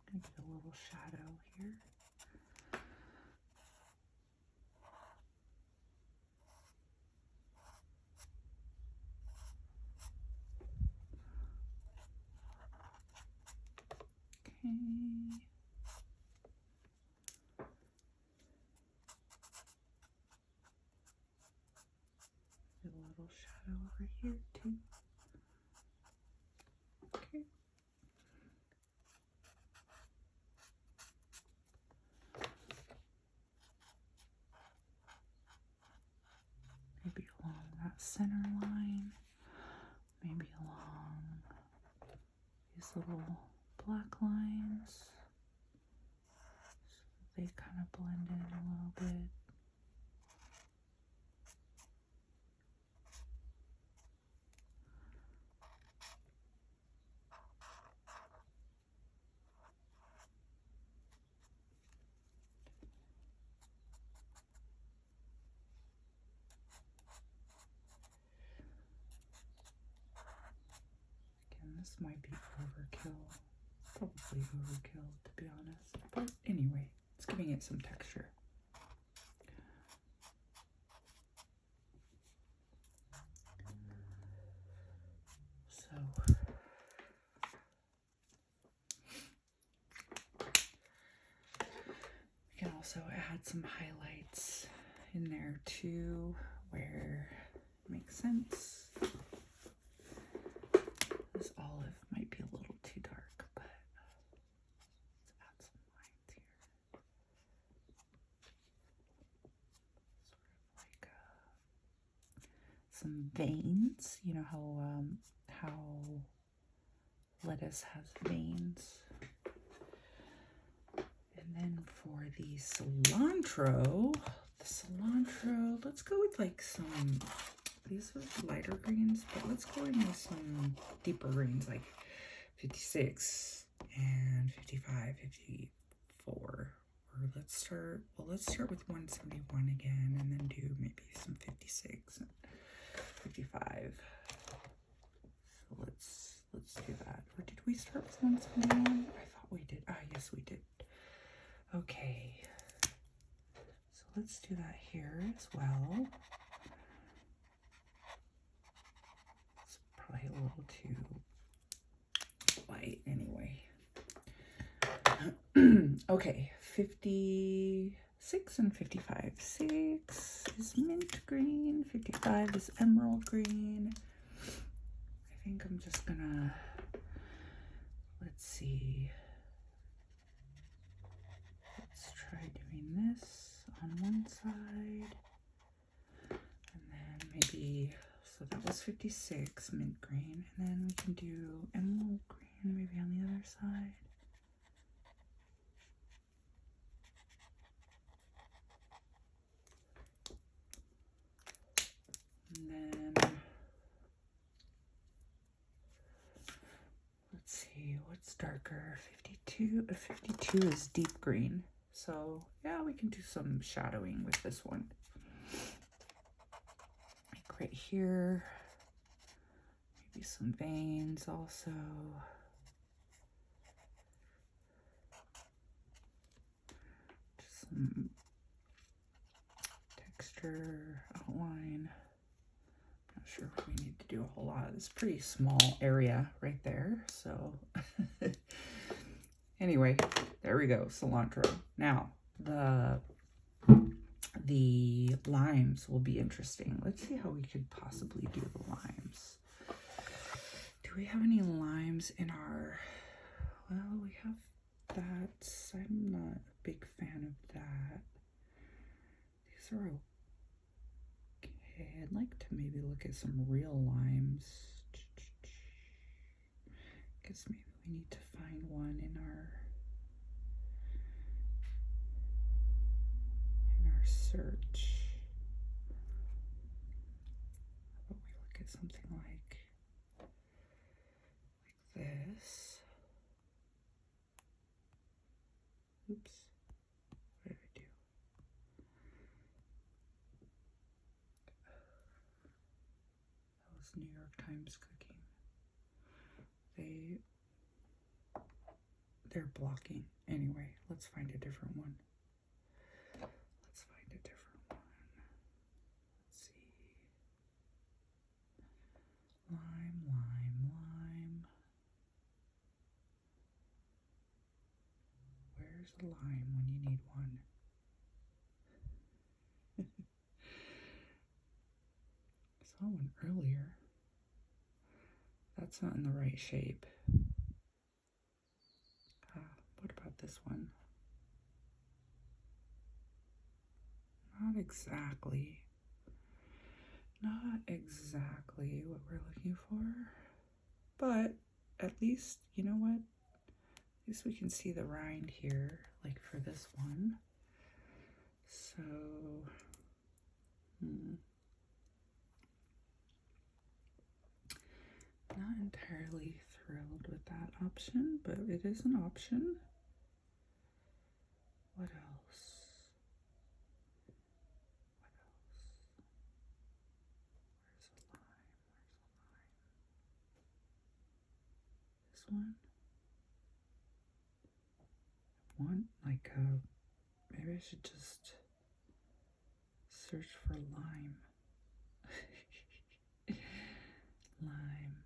Speaker 1: gonna get a little shadow here. Okay. A little shadow over here too. Okay. Maybe along that center line, maybe along these little black lines, so they kind of blend in a little bit. This might be overkill, probably overkill to be honest, but anyway, it's giving it some texture. So we can also add some highlights in there too, where it makes sense. This olive might be a little too dark, but let's add some lines here. Sort of like some veins. You know how lettuce has veins. And then for the cilantro, let's go with like some. These are lighter greens, but let's go in with some deeper greens, like 56 and 55, 54. Or let's start with 171 again, and then do maybe some 56 and 55. So let's do that. Or did we start with 171? I thought we did. Ah, yes, we did. Okay. So let's do that here as well. A little too light anyway. Okay, 56 and 55. 6 is mint green, 55 is emerald green. I think I'm just gonna, let's see. Let's try doing this on one side, and then maybe. So that was 56 mint green, and then we can do emerald green maybe on the other side. And then let's see, what it's darker. 52 is deep green. So yeah, we can do some shadowing with this one. Like right here. Maybe some veins also. Just some texture, outline. Not sure if we need to do a whole lot. It's a pretty small area right there. So anyway, there we go, cilantro. Now, the limes will be interesting. Let's see how we could possibly do the limes. Do we have any limes in our... Well, we have that. I'm not a big fan of that. These are okay. I'd like to maybe look at some real limes. Guess maybe we need to find one in our search. How about we look at something like this. Oops. What did I do? That was New York Times cooking. They're blocking. Anyway, let's find a different one. Let's find a different one. Let's see. Lime, lime, lime. Where's the lime when you need one? I saw one earlier. That's not in the right shape. What about this one? Not exactly what we're looking for, but at least, you know what? At least we can see the rind here, like for this one. So, not entirely thrilled with that option, but it is an option. What else? Where's the lime? This one? Like, maybe I should just search for lime. Lime.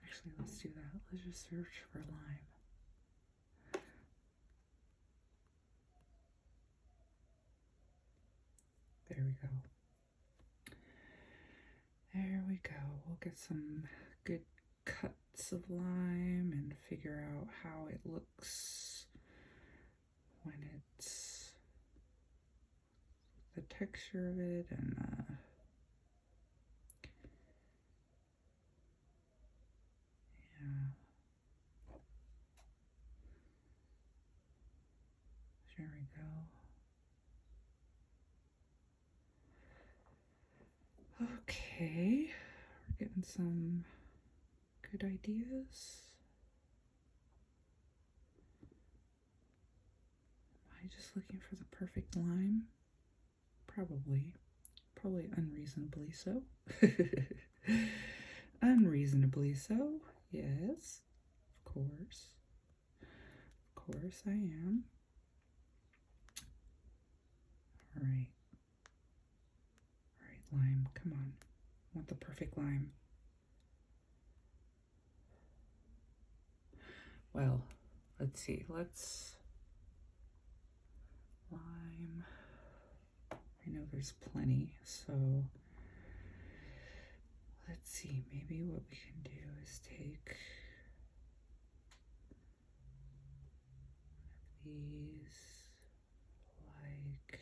Speaker 1: Actually, let's do that. Let's just search for lime. There we go. There we go. We'll get some good cuts of lime and figure out how it looks when it's the texture of it and yeah. There we go. Okay, we're getting some good ideas. Am I just looking for the perfect lime? Probably unreasonably so. Unreasonably so, yes, of course I am. All right, lime, come on, I want the perfect lime. Well, let's see, lime, I know there's plenty, so let's see, maybe what we can do is take these, like,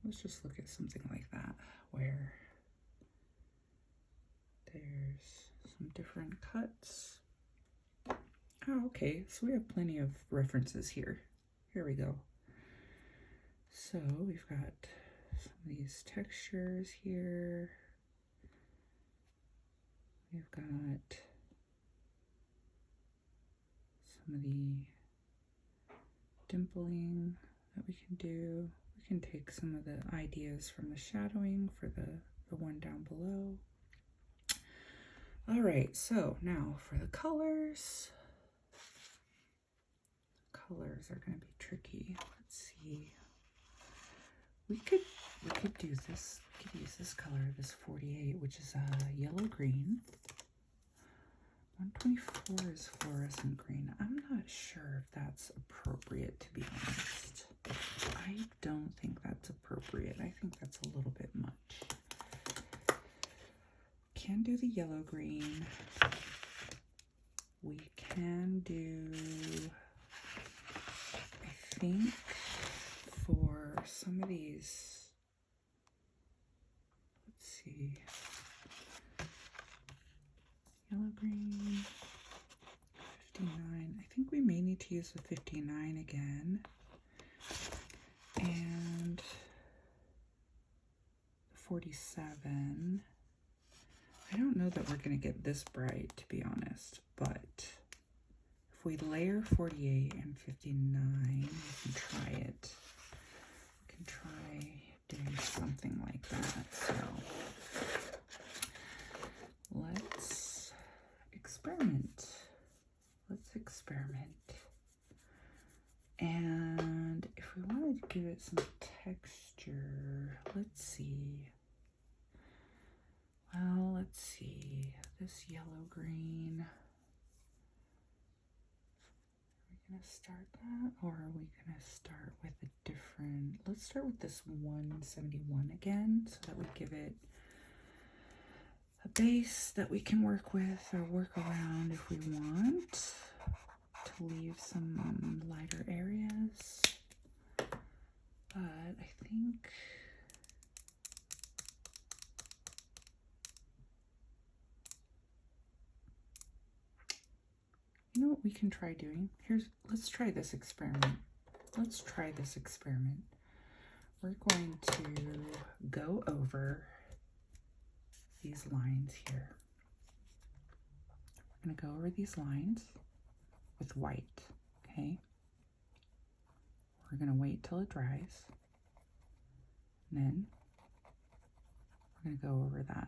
Speaker 1: let's just look at something like that, where there's some different cuts. Oh, okay, so we have plenty of references here. Here we go. So we've got some of these textures here. We've got some of the dimpling that we can do. We can take some of the ideas from the shadowing for the one down below. All right, so now for the colors. Colors are going to be tricky. Let's see. We could do this. We could use this color, this 48, which is a yellow green. 124 is fluorescent green. I'm not sure if that's appropriate, to be honest. I don't think that's appropriate. I think that's a little bit much. Can do the yellow green. We can do, I think, for some of these, let's see, yellow green, 59. I think we may need to use the 59 again. And 47. I don't know that we're going to get this bright, to be honest, but if we layer 48 and 59, we can try it. We can try doing something like that. So let's experiment. Let's experiment. And if we wanted to give it some texture, let's see. Well, let's see. This yellow green. Are we going to start that? Or are we going to start with a different... Let's start with this 171 again, so that we give it a base that we can work with or work around if we want, to leave some lighter areas. But I think... You know what we can try doing? Let's try this experiment. Let's try this experiment. We're going to go over these lines here. We're going to go over these lines with white, okay? We're going to wait till it dries. And then we're going to go over that.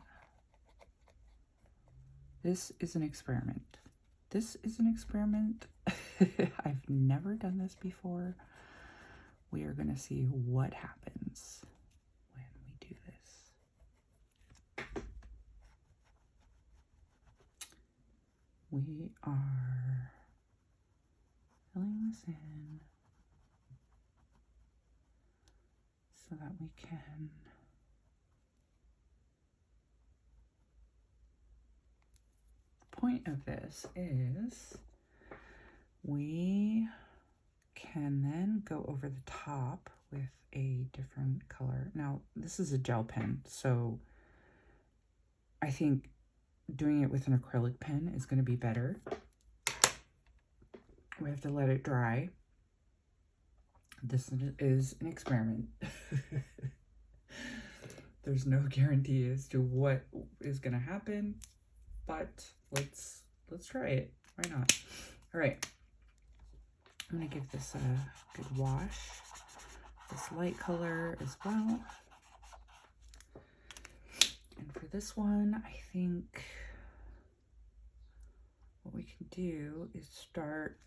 Speaker 1: This is an experiment. This is an experiment. I've never done this before. We are going to see what happens when we do this. We are filling this in so that we can point of this is we can then go over the top with a different color. Now, this is a gel pen, so I think doing it with an acrylic pen is going to be better. We have to let it dry. This is an experiment. There's no guarantee as to what is going to happen, but let's try it. Why not? All right. I'm going to give this a good wash. This light color as well. And for this one, I think what we can do is start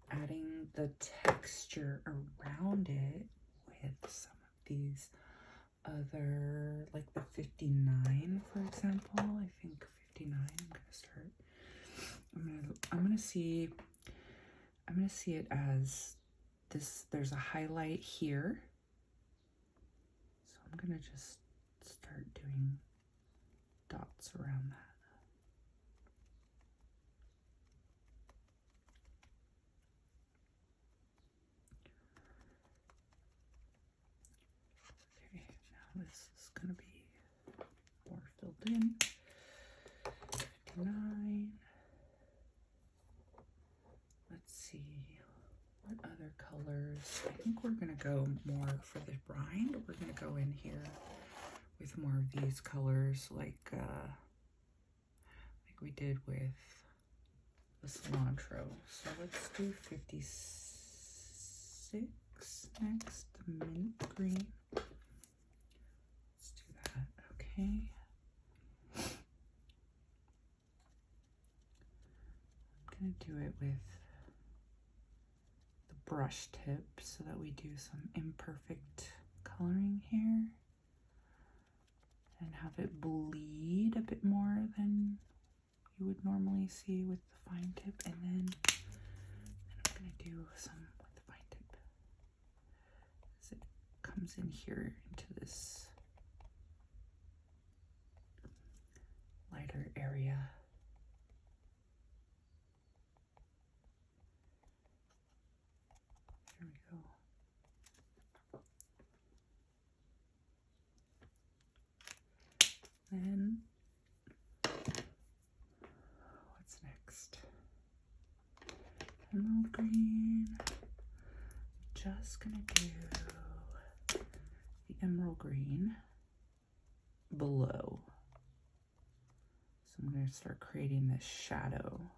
Speaker 1: adding the texture around it with some of these other, like the 59, for example. I think 59, I'm going to start. I'm going to see it as this. There's a highlight here. So I'm going to just start doing dots around that. Okay, now this is going to be more filled in. 59. we're gonna go in here with more of these colors like we did with the cilantro. So let's do 56 next, the mint green. Let's do that, okay. I'm gonna do it with the brush tip so that we do some imperfect coloring here and have it bleed a bit more than you would normally see with the fine tip, and then I'm gonna do some with the fine tip as it comes in here into this lighter area. There we go. Then what's next? Emerald green. Just gonna do the emerald green below. So I'm gonna start creating this shadow.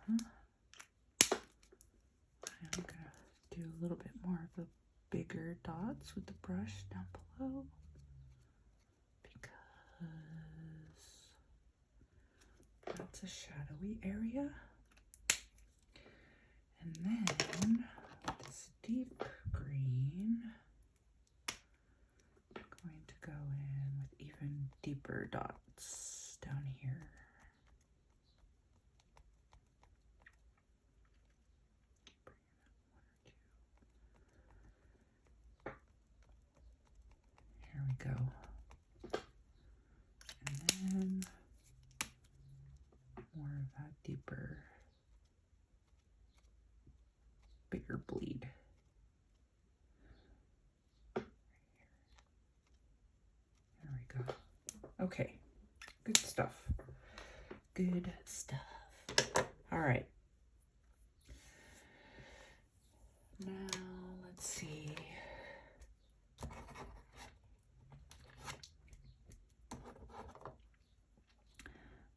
Speaker 1: I'm gonna do a little bit more of the bigger dots with the brush down below because that's a shadowy area. And then with this deep green, I'm going to go in with even deeper dots down here. Here we go. And then more of that deeper, bigger bleed. There we go. Okay, good stuff. Good stuff. All right. Now let's see.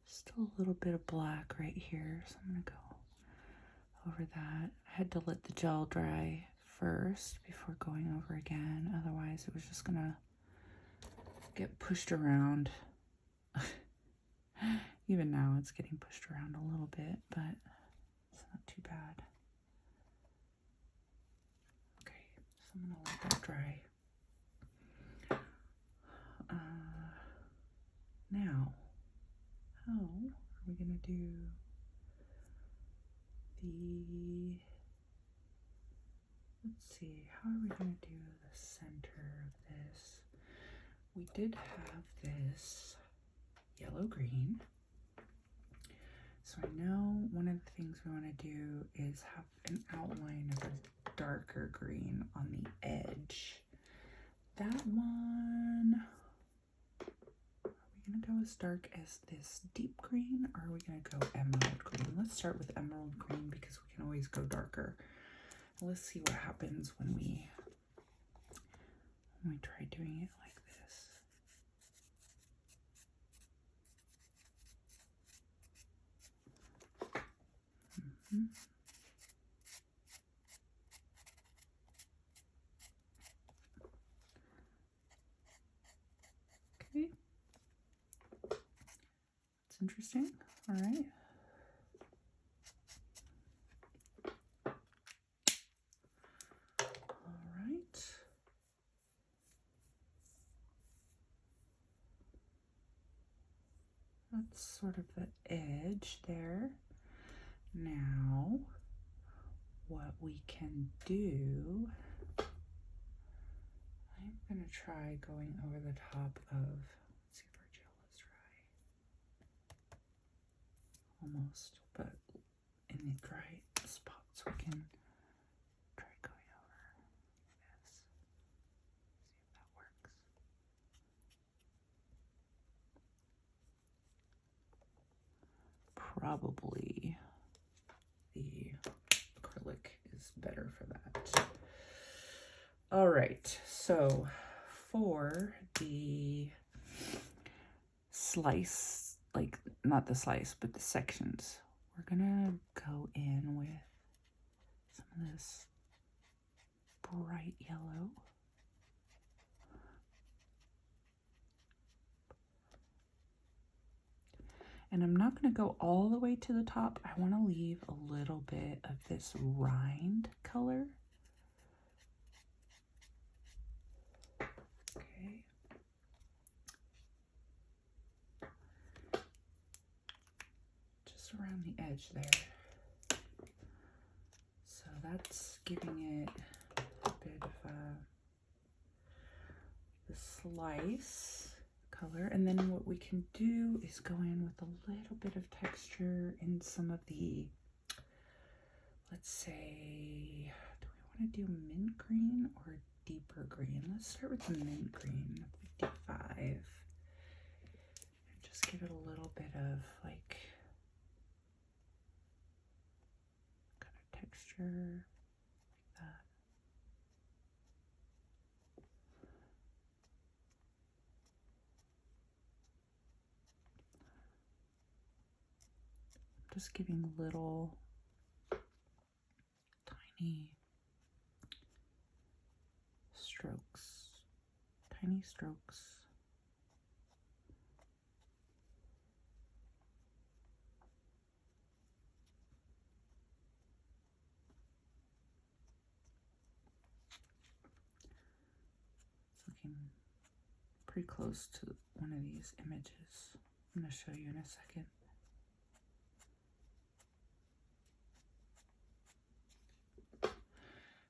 Speaker 1: Still a little bit of black right here, so I'm gonna go over that. I had to let the gel dry first before going over again, otherwise it was just gonna get pushed around. Even now it's getting pushed around a little bit, but it's not too bad. Okay, so I'm gonna let that dry. Now, how are we gonna do the, let's see, how are we gonna do the center of this? We did have this yellow-green. So I know one of the things we want to do is have an outline of a darker green on the edge. That one, are we going to go as dark as this deep green, or are we going to go emerald green? Let's start with emerald green because we can always go darker. Let's see what happens when we try doing it like this. Okay, that's interesting. All right. All right. That's sort of the edge there. Now, what we can do, I'm gonna try going over the top of, let's see if our gel is dry. Almost, but in the dry spots we can try going over this. See if that works. probably the acrylic is better for that. All right, so for the slice, like not the slice, but the sections, we're gonna go in with some of this bright yellow. And I'm not going to go all the way to the top. I want to leave a little bit of this rind color. Okay. Just around the edge there. So that's giving it a bit of the slice color. And then what we can do is go in with a little bit of texture in some of the, let's say, do we want to do mint green or deeper green? Let's start with the mint green, 55. And just give it a little bit of like kind of texture like that. Just giving little tiny strokes, tiny strokes. It's looking pretty close to one of these images. I'm going to show you in a second.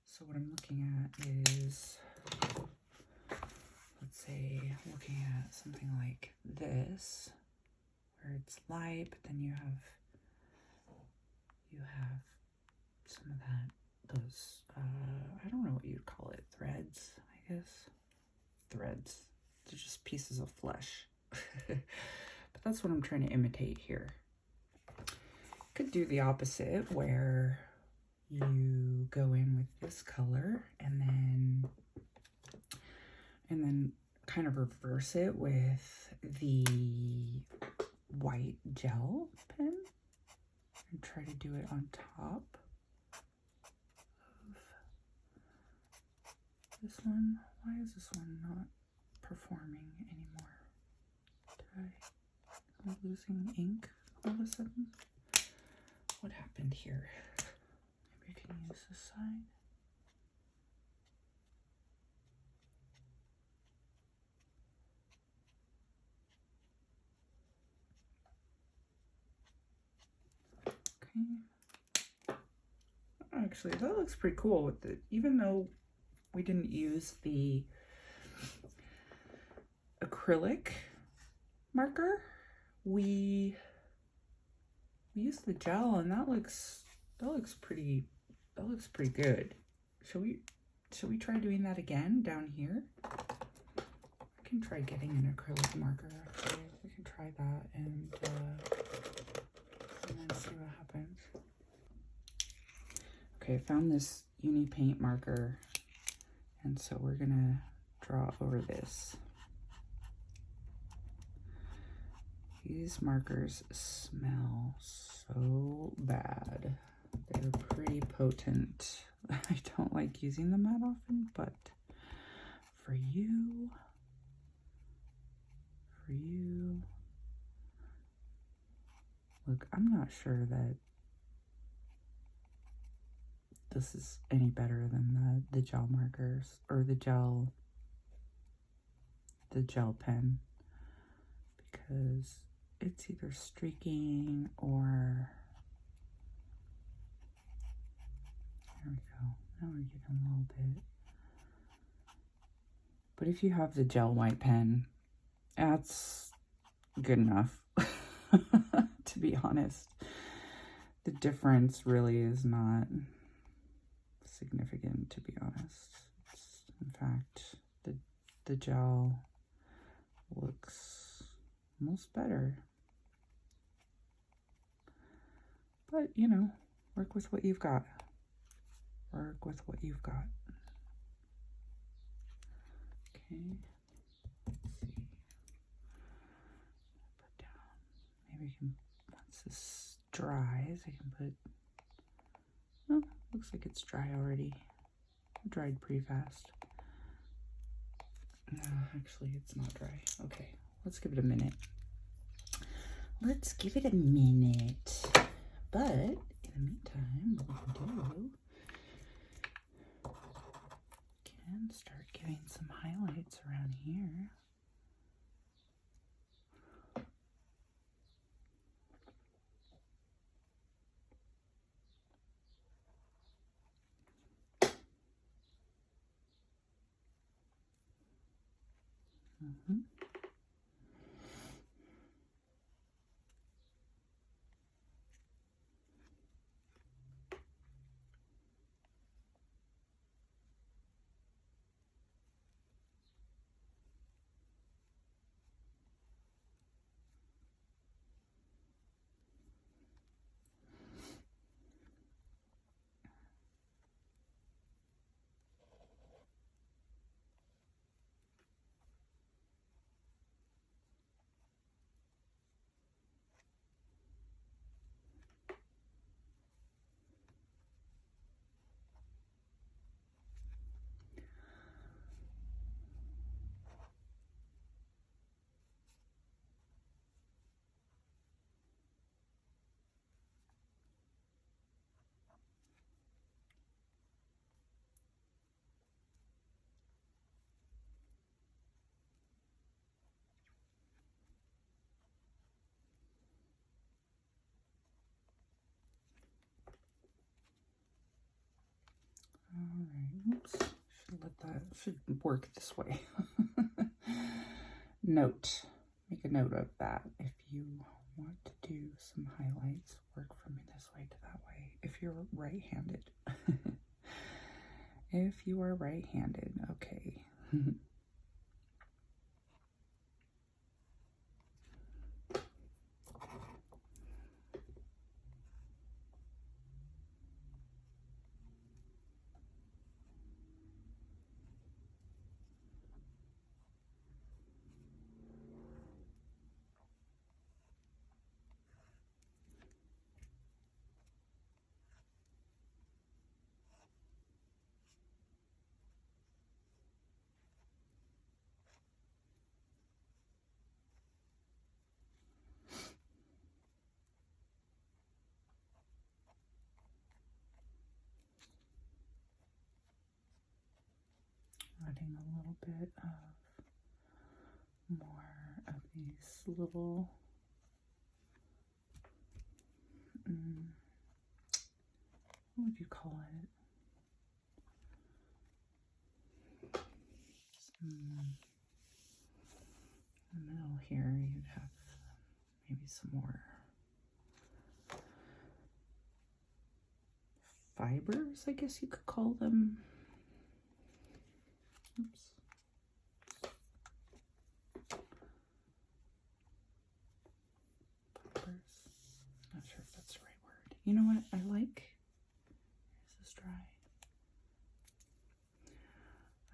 Speaker 1: So what I'm looking at is, let's say, looking at something like this, where it's light, but then you have some of that, those, I don't know what you'd call it, threads, I guess. Threads. They're just pieces of flesh. But that's what I'm trying to imitate here. Could do the opposite, where you go in with this color and then kind of reverse it with the white gel pen and try to do it on top of this one. Why is this one not performing anymore? Am I losing ink all of a sudden? What happened here? Maybe I can use this side. Okay. Actually, that looks pretty cool with it. Even though we didn't use the acrylic marker, we used the gel, and that looks pretty good. Should we try doing that again down here? I can try getting an acrylic marker. Actually, we can try that and then see what happens. Okay, I found this uni paint marker, and so we're gonna draw over this. These markers smell so bad. They're pretty potent. I don't like using them that often, but for you, look, I'm not sure that this is any better than the gel markers or the gel pen, because it's either streaking or, there we go. Now we're getting a little bit. But if you have the gel white pen, that's good enough. To be honest, the difference really is not significant, to be honest. In fact, the gel looks almost better. what, you know, work with what you've got. Work with what you've got. Okay. Let's see. Put down. Maybe we can, once this dries, I can put, oh, looks like it's dry already. It dried pretty fast. No, actually, it's not dry. Okay, let's give it a minute. Let's give it a minute. But in the meantime, what we can start getting some highlights around here. All right, oops, should work this way. Note, make a note of that. If you want to do some highlights, work from this way to that way. If you're right-handed. If you are right-handed, okay. Adding a little bit of more of these little what would you call it? In the middle here, you'd have maybe some more fibers, I guess you could call them. Oops. Fibers. Not sure if that's the right word. You know what I like? Is this dry?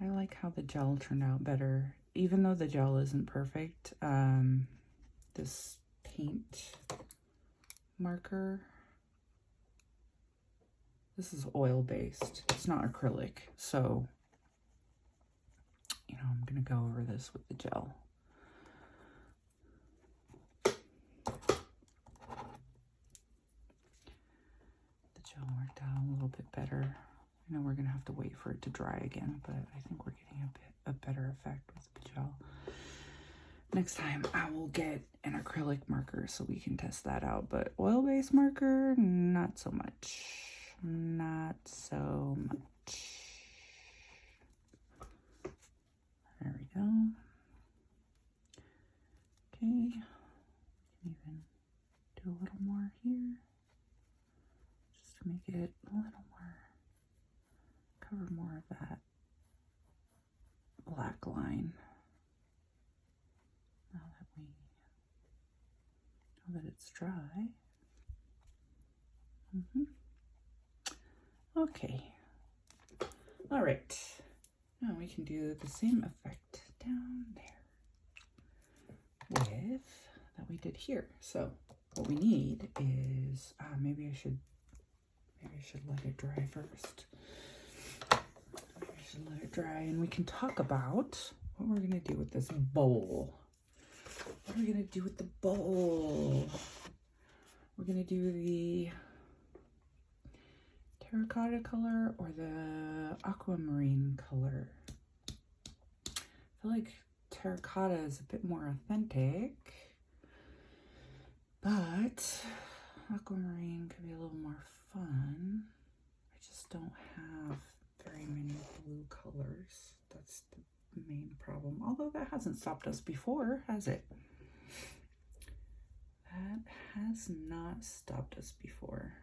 Speaker 1: I like how the gel turned out better. Even though the gel isn't perfect, this paint marker, this is oil-based. It's not acrylic, so, you know, I'm gonna go over this with the gel. The gel worked out a little bit better. I know we're gonna have to wait for it to dry again, but I think we're getting a better effect with the gel. Next time I will get an acrylic marker so we can test that out, but oil-based marker, not so much. Not so much. There we go. Okay, we can even do a little more here, just to make it a little more, cover more of that black line. Now that we know that it's dry, Okay. All right. Now we can do the same effect down there with that we did here. So what we need is maybe I should let it dry first. Maybe I should let it dry, and we can talk about what we're gonna do with this bowl. What are we gonna do with the bowl? We're gonna do the terracotta color or the aquamarine color. I feel like terracotta is a bit more authentic, but aquamarine could be a little more fun. I just don't have very many blue colors. That's the main problem. Although that hasn't stopped us before, has it? That has not stopped us before.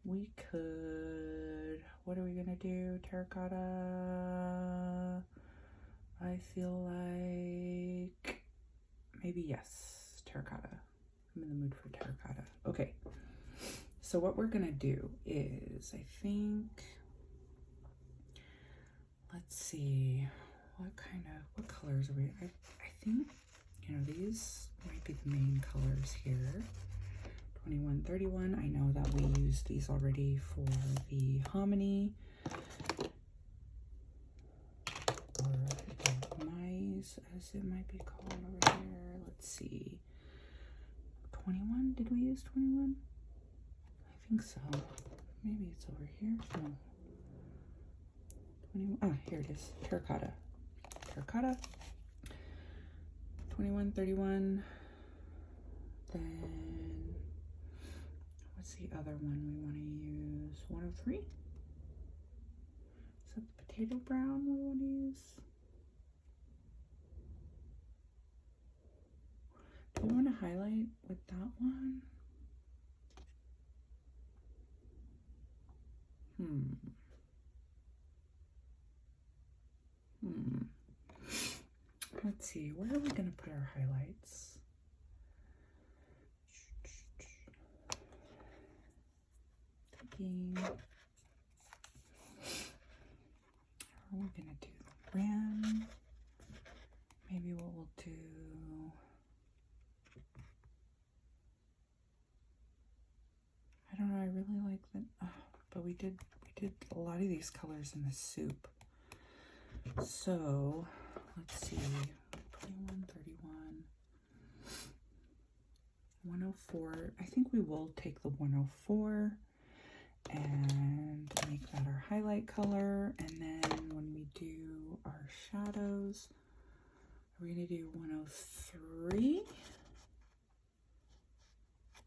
Speaker 1: We could, what are we gonna do? Terracotta. I feel like maybe yes, terracotta. I'm in the mood for terracotta. Okay, so what we're gonna do is, I think, let's see, what colors are we, I think, you know, these might be the main colors here. 21, 31, I know that we used these already for the hominy, or the mice, as it might be called over here. Let's see, 21, did we use 21? I think so. Maybe it's over here. No. 21. Ah, here it is. Terracotta. Terracotta. 21, 31. Then, what's the other one we want to use? 103? Is that the potato brown we want to use? Do we want to highlight with that one? Let's see, where are we going to put our highlights? Thinking, how are we going to do ran? Maybe what we'll do, I don't know, I really like that, but we did a lot of these colors in the soup. So let's see, 21, 31, 104. I think we will take the 104 and make that our highlight color. And then when we do our shadows, are we going to do 103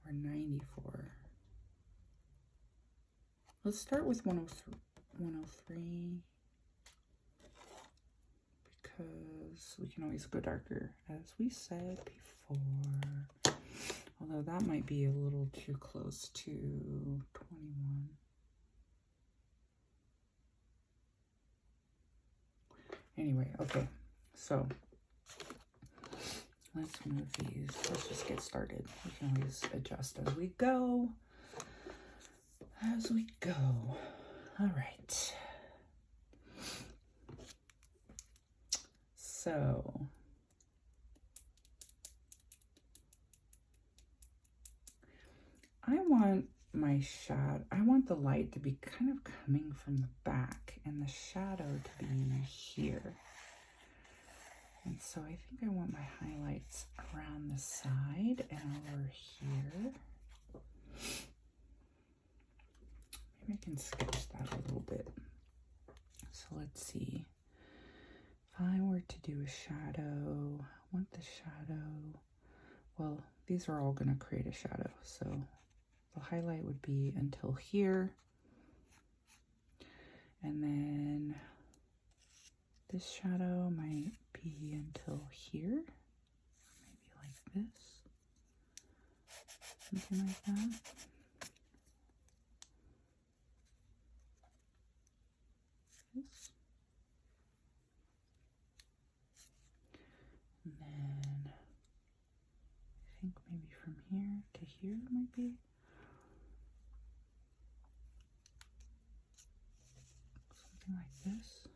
Speaker 1: or 94? Let's start with 103. Because we can always go darker, as we said before. Although that might be a little too close to 21. Anyway, okay, so let's move these. Let's just get started. We can always adjust as we go. All right. So I want I want the light to be kind of coming from the back and the shadow to be here. And so I think I want my highlights around the side and over here. Maybe I can sketch that a little bit. So let's see. If I were to do a shadow, I want the shadow, well, these are all going to create a shadow. So the highlight would be until here. And then this shadow might be until here. Maybe like this. Something like that. This. And then I think maybe from here to here, might be. Something like this.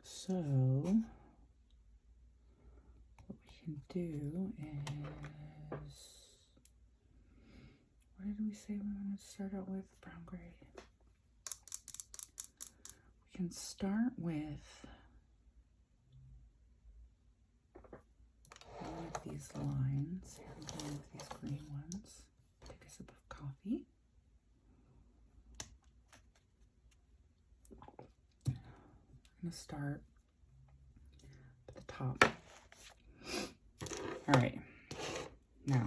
Speaker 1: So what we can do is, what did we say we want to start out with? Brown gray. We can start with one of these lines. Here we go with these green ones. Take a sip of coffee. I'm going to start at the top. All right, now,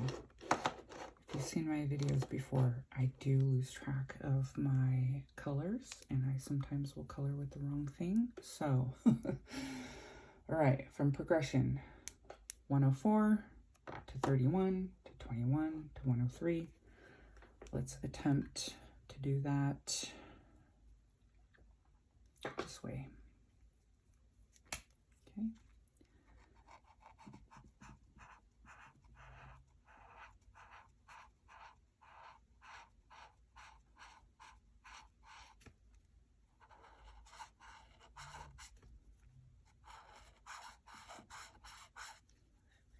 Speaker 1: if you've seen my videos before, I do lose track of my colors, and I sometimes will color with the wrong thing. So, all right, from progression, 104 to 31 to 21 to 103. Let's attempt to do that this way. Okay.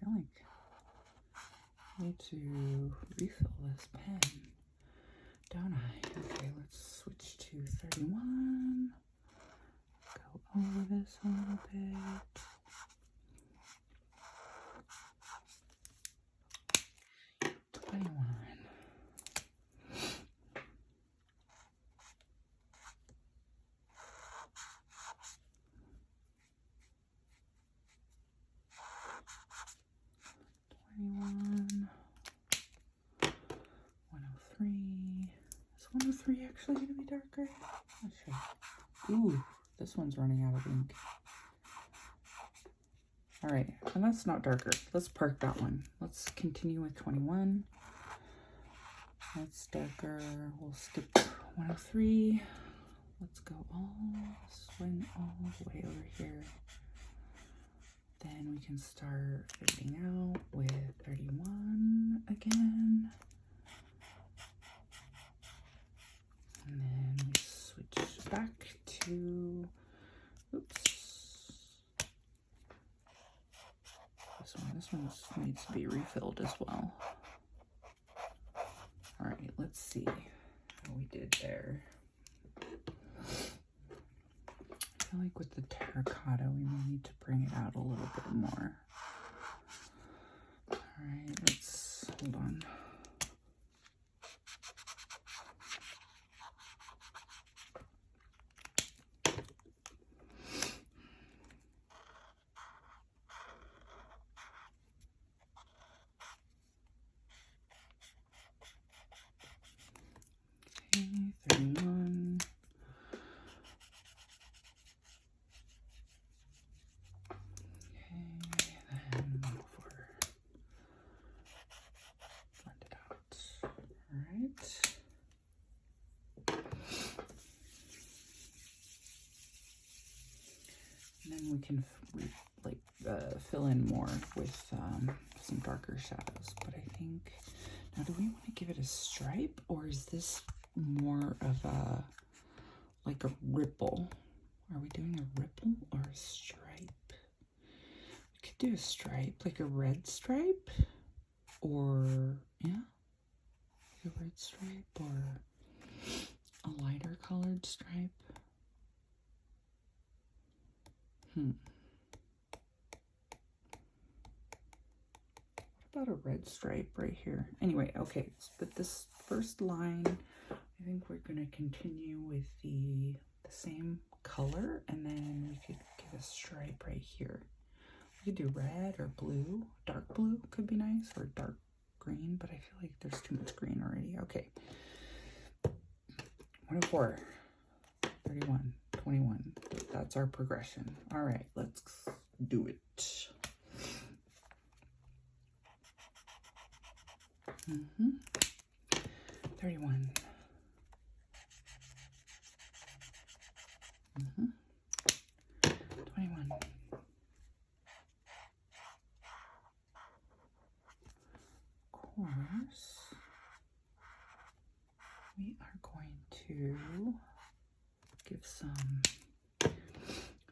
Speaker 1: I feel like I need to refill this pen, don't I? Okay, let's switch to 31. Go over this a little bit. 21. One, 103. Is 103 actually going to be darker? Not sure. Ooh, this one's running out of ink. All right, and that's not darker. Let's park that one. Let's continue with 21. That's darker. We'll skip 103. Let's go swing all the way over here. Then we can start fading out with 31 again. And then we switch back to, oops. This one needs to be refilled as well. All right, let's see how we did there. I feel like with the terracotta, we may need to bring it out a little bit more. All right, let's, hold on. Okay, 31. And then we can fill in more with some darker shadows. But I think, now do we want to give it a stripe, or is this more of a, like a ripple? Are we doing a ripple or a stripe? We could do a stripe, like a red stripe, or, yeah, like a red stripe, or a lighter colored stripe. What about a red stripe right here? Anyway, okay, but this first line, I think we're going to continue with the same color, and then we could give a stripe right here. We could do red or blue. Dark blue could be nice, or dark green, but I feel like there's too much green already. Okay. 104, 31, 21. That's our progression. All right, let's do it. 31. 21. Of course, we are going to give some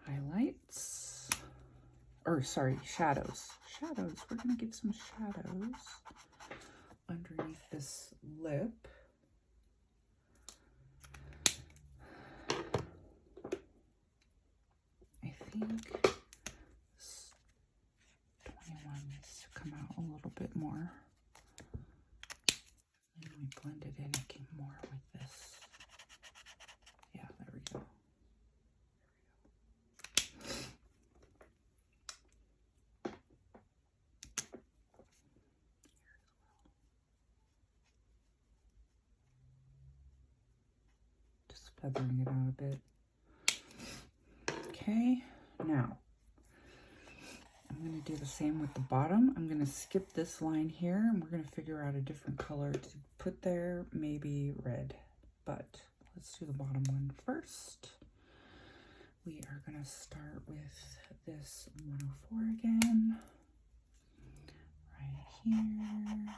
Speaker 1: highlights, or sorry, shadows. Shadows, we're gonna give some shadows underneath this lip. I think this 21 needs to come out a little bit more. And we blend it in again more with this. Yeah, there we go. Just feathering it out a bit. Okay, now I'm going to do the same with the bottom. I'm going to skip this line here and we're going to figure out a different color to put there, maybe red. But let's do the bottom one first. We are going to start with this 104 again, right here.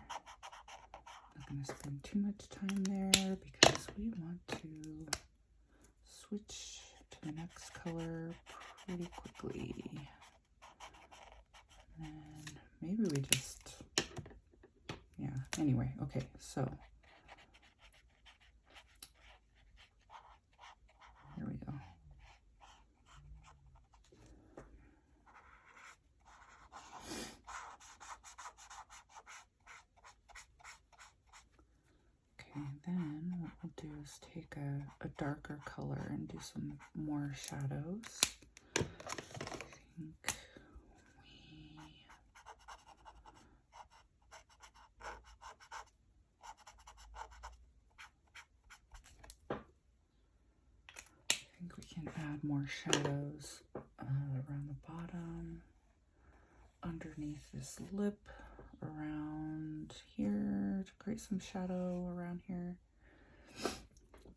Speaker 1: Not going to spend too much time there because we want to switch to the next color pretty quickly. And maybe we just, yeah, anyway, okay, so here we go. Okay, then what we'll do is take a darker color and do some more shadows. I think we can add more shadows around the bottom, underneath this lip, around here to create some shadow around here.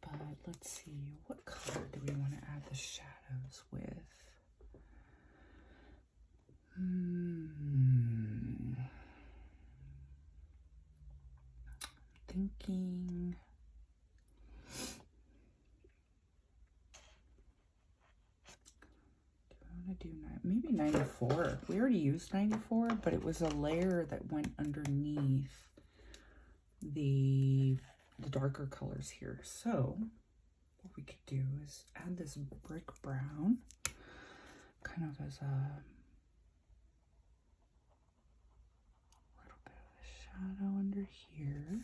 Speaker 1: But let's see, what color do we want to add the shadows with? Thinking do maybe 94. We already used 94, but it was a layer that went underneath the darker colors here. So what we could do is add this brick brown kind of as a little bit of a shadow under here.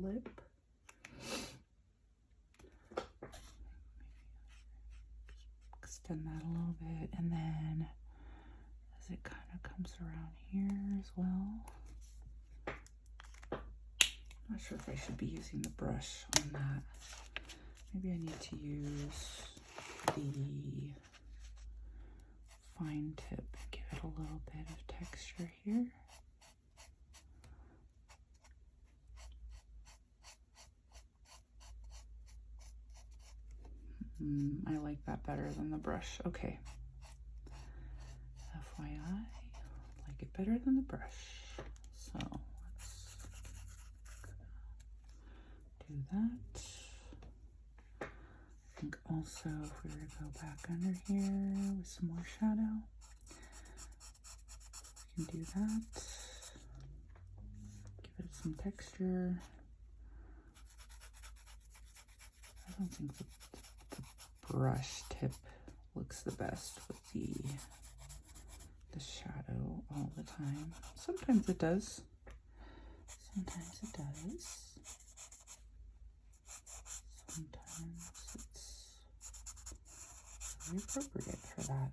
Speaker 1: Lip. Extend that a little bit, and then as it kind of comes around here as well. Not sure if I should be using the brush on that. Maybe I need to use the fine tip and give it a little bit of texture here. I like that better than the brush. Okay. FYI, I like it better than the brush. So let's do that. I think also if we were to go back under here with some more shadow, we can do that. Give it some texture. I don't think the brush tip looks the best with the shadow all the time. Sometimes it does. Sometimes it does. Sometimes it's very appropriate for that.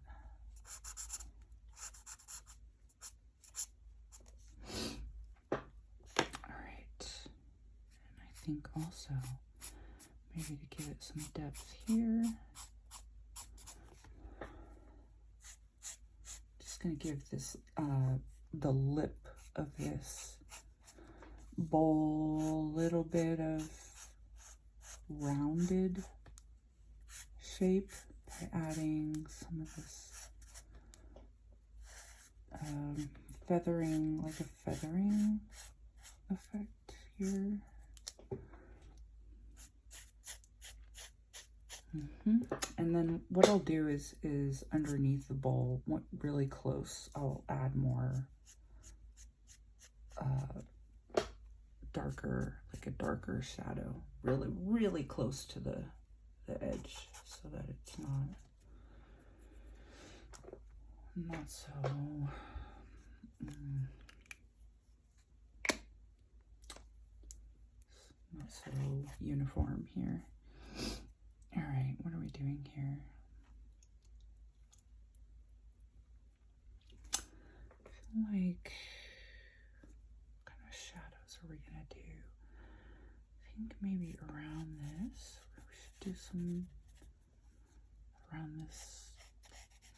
Speaker 1: All right. And I think also maybe to give it some depth here, just going to give this, the lip of this bowl a little bit of rounded shape by adding some of this feathering, like a feathering effect here. And then what I'll do is underneath the bowl, really close, I'll add more darker, like a darker shadow, really close to the edge, so that it's not so not so uniform here. All right, what are we doing here? I feel like, what kind of shadows are we gonna do? I think maybe around this. We should do some around this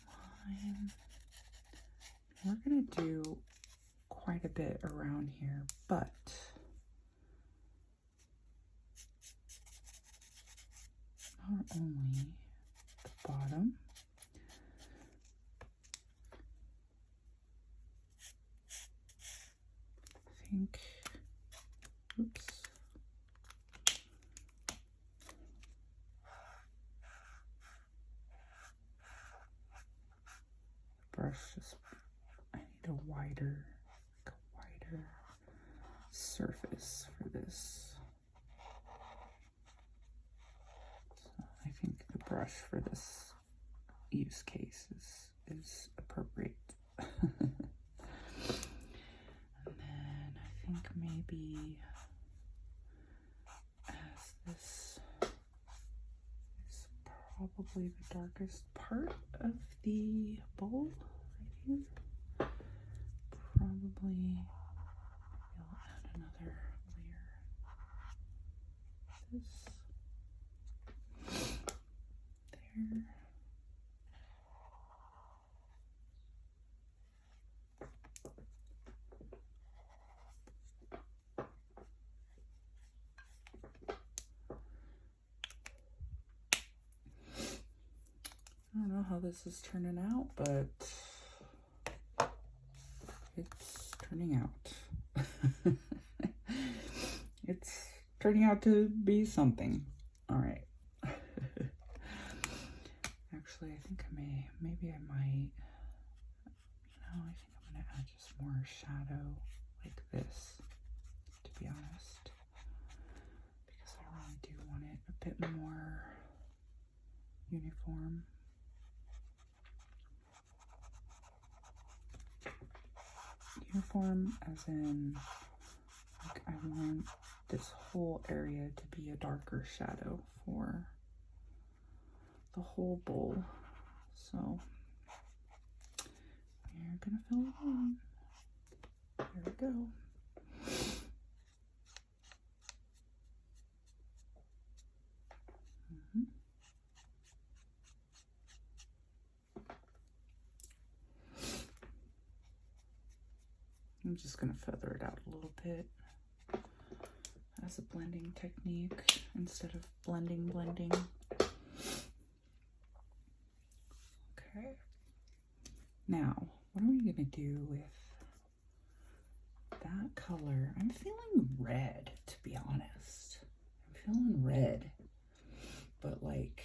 Speaker 1: line. We're gonna do quite a bit around here, but not only the bottom. I think, oops. Brush just, I need a wider surface for this. So I think the brush for this use case is appropriate. And then I think maybe as this is probably the darkest part of the bowl right here, probably I'll add another layer of this there. I don't know how this is turning out, but it's turning out. It's turning out to be something. All right. Actually, I think maybe I might, I think I'm gonna add just more shadow like this, to be honest, because I really do want it a bit more uniform. Uniform as in, like, I want this whole area to be a darker shadow for the whole bowl. So we're gonna fill it in. There we go. I'm just gonna feather it out a little bit as a blending technique instead of blending. Okay. Now, what are we gonna do with that color? I'm feeling red, to be honest. I'm feeling red, but like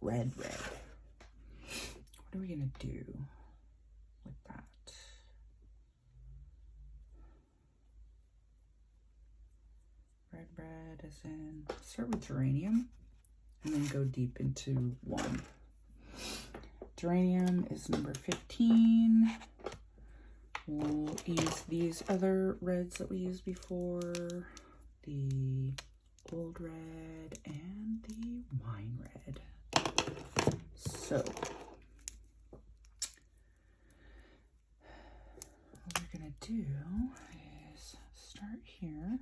Speaker 1: red. What are we gonna do with that? Red as in, start with geranium and then go deep into one. Geranium is number 15. We'll use these other reds that we used before, the old red and the wine red. So what we're gonna do is start here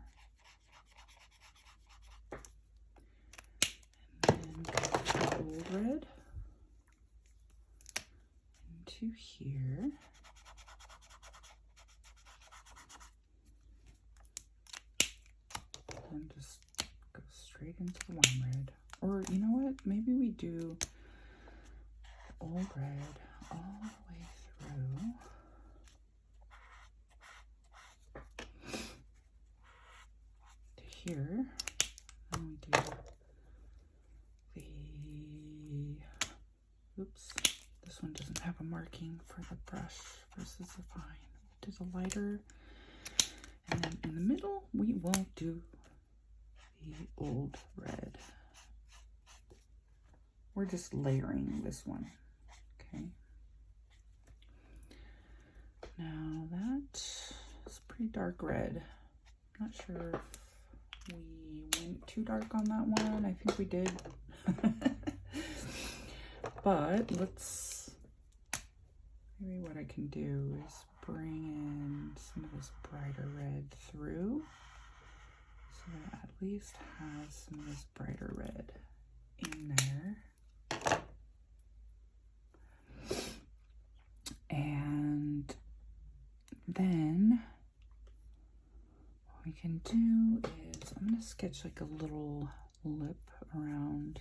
Speaker 1: and then go to the old red into here. And just go straight into the wine red. Or you know what? Maybe we do old red all the way through. To here. And we do the, oops, this one doesn't have a marking for the brush versus the fine. Do the lighter. And then in the middle, we will do the old red. We're just layering this one, okay? Now that is pretty dark red. Not sure if we went too dark on that one. I think we did. But let's, maybe what I can do is bring in some of this brighter red through, so that it at least has some of this brighter red in there. And then what we can do is I'm going to sketch like a little lip around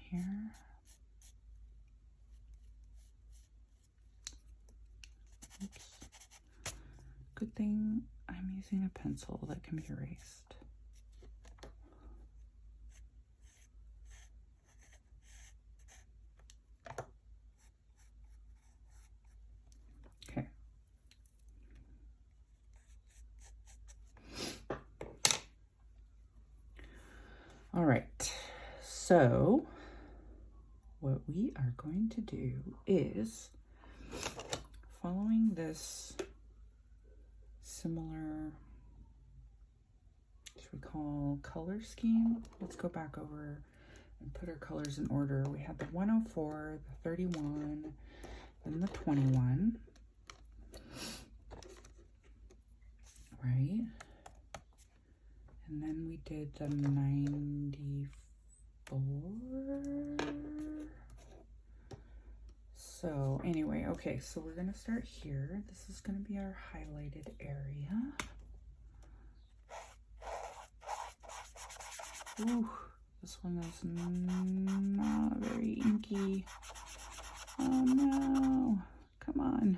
Speaker 1: here. Oops. Good thing I'm using a pencil that can be erased. Okay. All right. So what we are going to do is, following this similar, which we call color scheme, let's go back over and put our colors in order. We had the 104, the 31, and the 21, right? And then we did the 94. So anyway, okay, so we're gonna start here. This is gonna be our highlighted area. Ooh, this one is not very inky. Oh no, come on.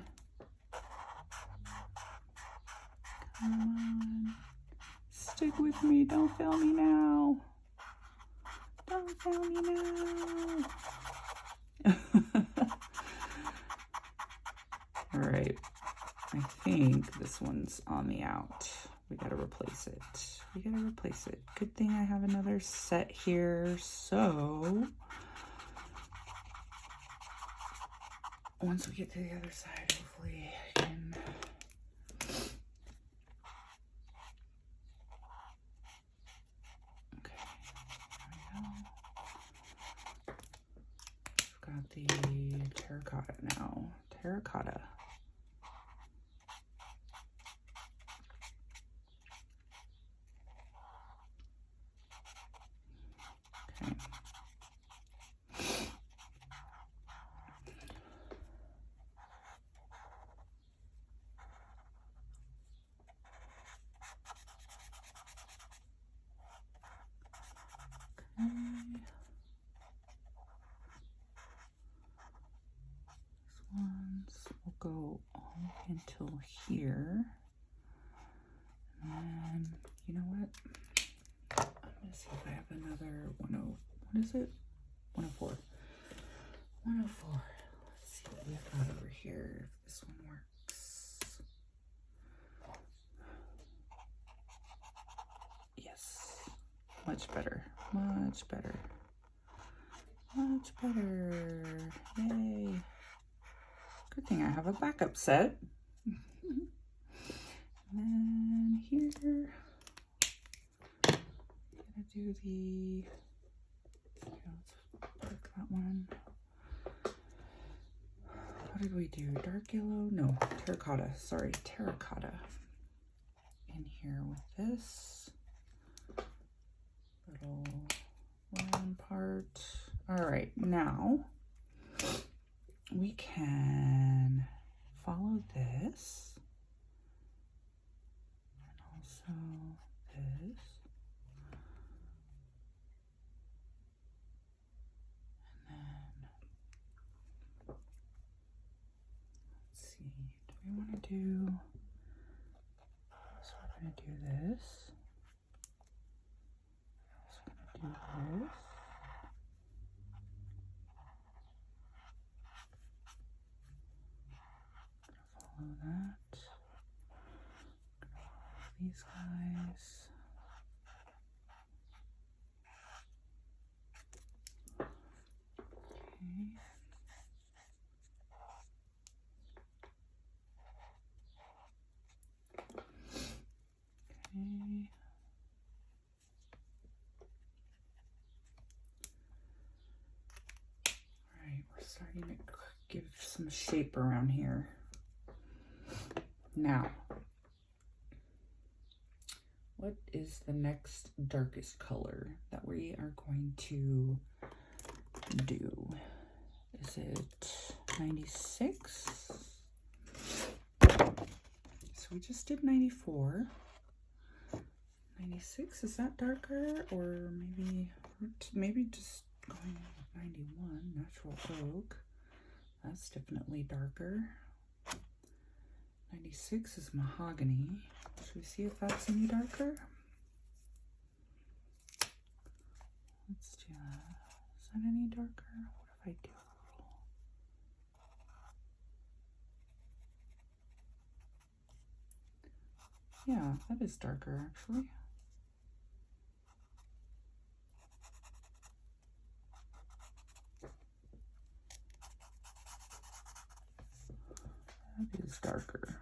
Speaker 1: Come on. Stick with me, don't fail me now. Don't fail me now. All right, I think this one's on the out. We gotta replace it. We gotta replace it. Good thing I have another set here, so once we get to the other side, hopefully I can got the terracotta now. Terracotta. Okay. Will go all the way until here. And you know what? I'm gonna see if I have another 10. What is it? 104. 104. Let's see what we've got over here. If this one works. Yes. Much better. Much better. Much better. Yay. Good thing I have a backup set. And then here, I'm gonna do the, let's pick that one. What did we do? Dark yellow? No, terracotta. Sorry, terracotta. In here with this little round part. All right, now we can follow this and also this. And then, let's see, do we want to do, so we're going to do this. We're also going to do this. Follow that. These guys. Okay. Okay. All right, we're starting to give some shape around here. Now, what is the next darkest color that we are going to do? Is it 96? So we just did 94. 96, is that darker? Or maybe just going with 91, natural oak. That's definitely darker. 96 is mahogany. Should we see if that's any darker? Let's do that. Is that any darker? What if I do a little? Yeah, that is darker actually. That is darker.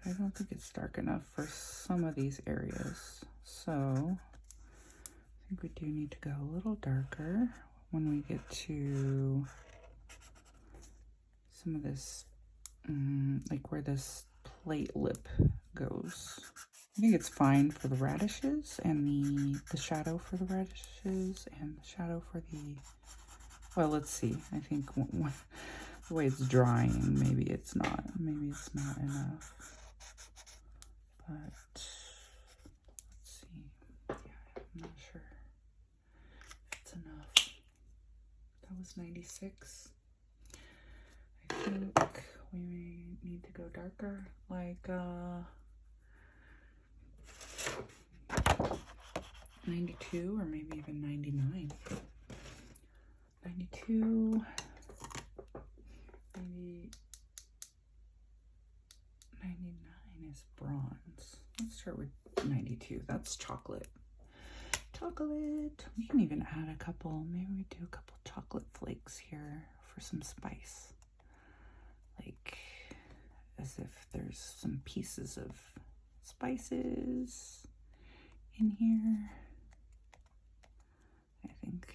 Speaker 1: I don't think it's dark enough for some of these areas. So I think we do need to go a little darker when we get to some of this, like where this plate lip goes. I think it's fine for the radishes and the shadow for the radishes and the shadow for the, well, let's see. I think the way it's drying, maybe it's not enough. But let's see. Yeah, I'm not sure if it's enough. That was 96. I think we may need to go darker, like 92 or maybe even 99. 92, maybe 99 is bronze. Let's start with 92. That's chocolate. Chocolate. We can even add a couple, maybe we do a couple chocolate flakes here for some spice. Like as if there's some pieces of spices in here. I think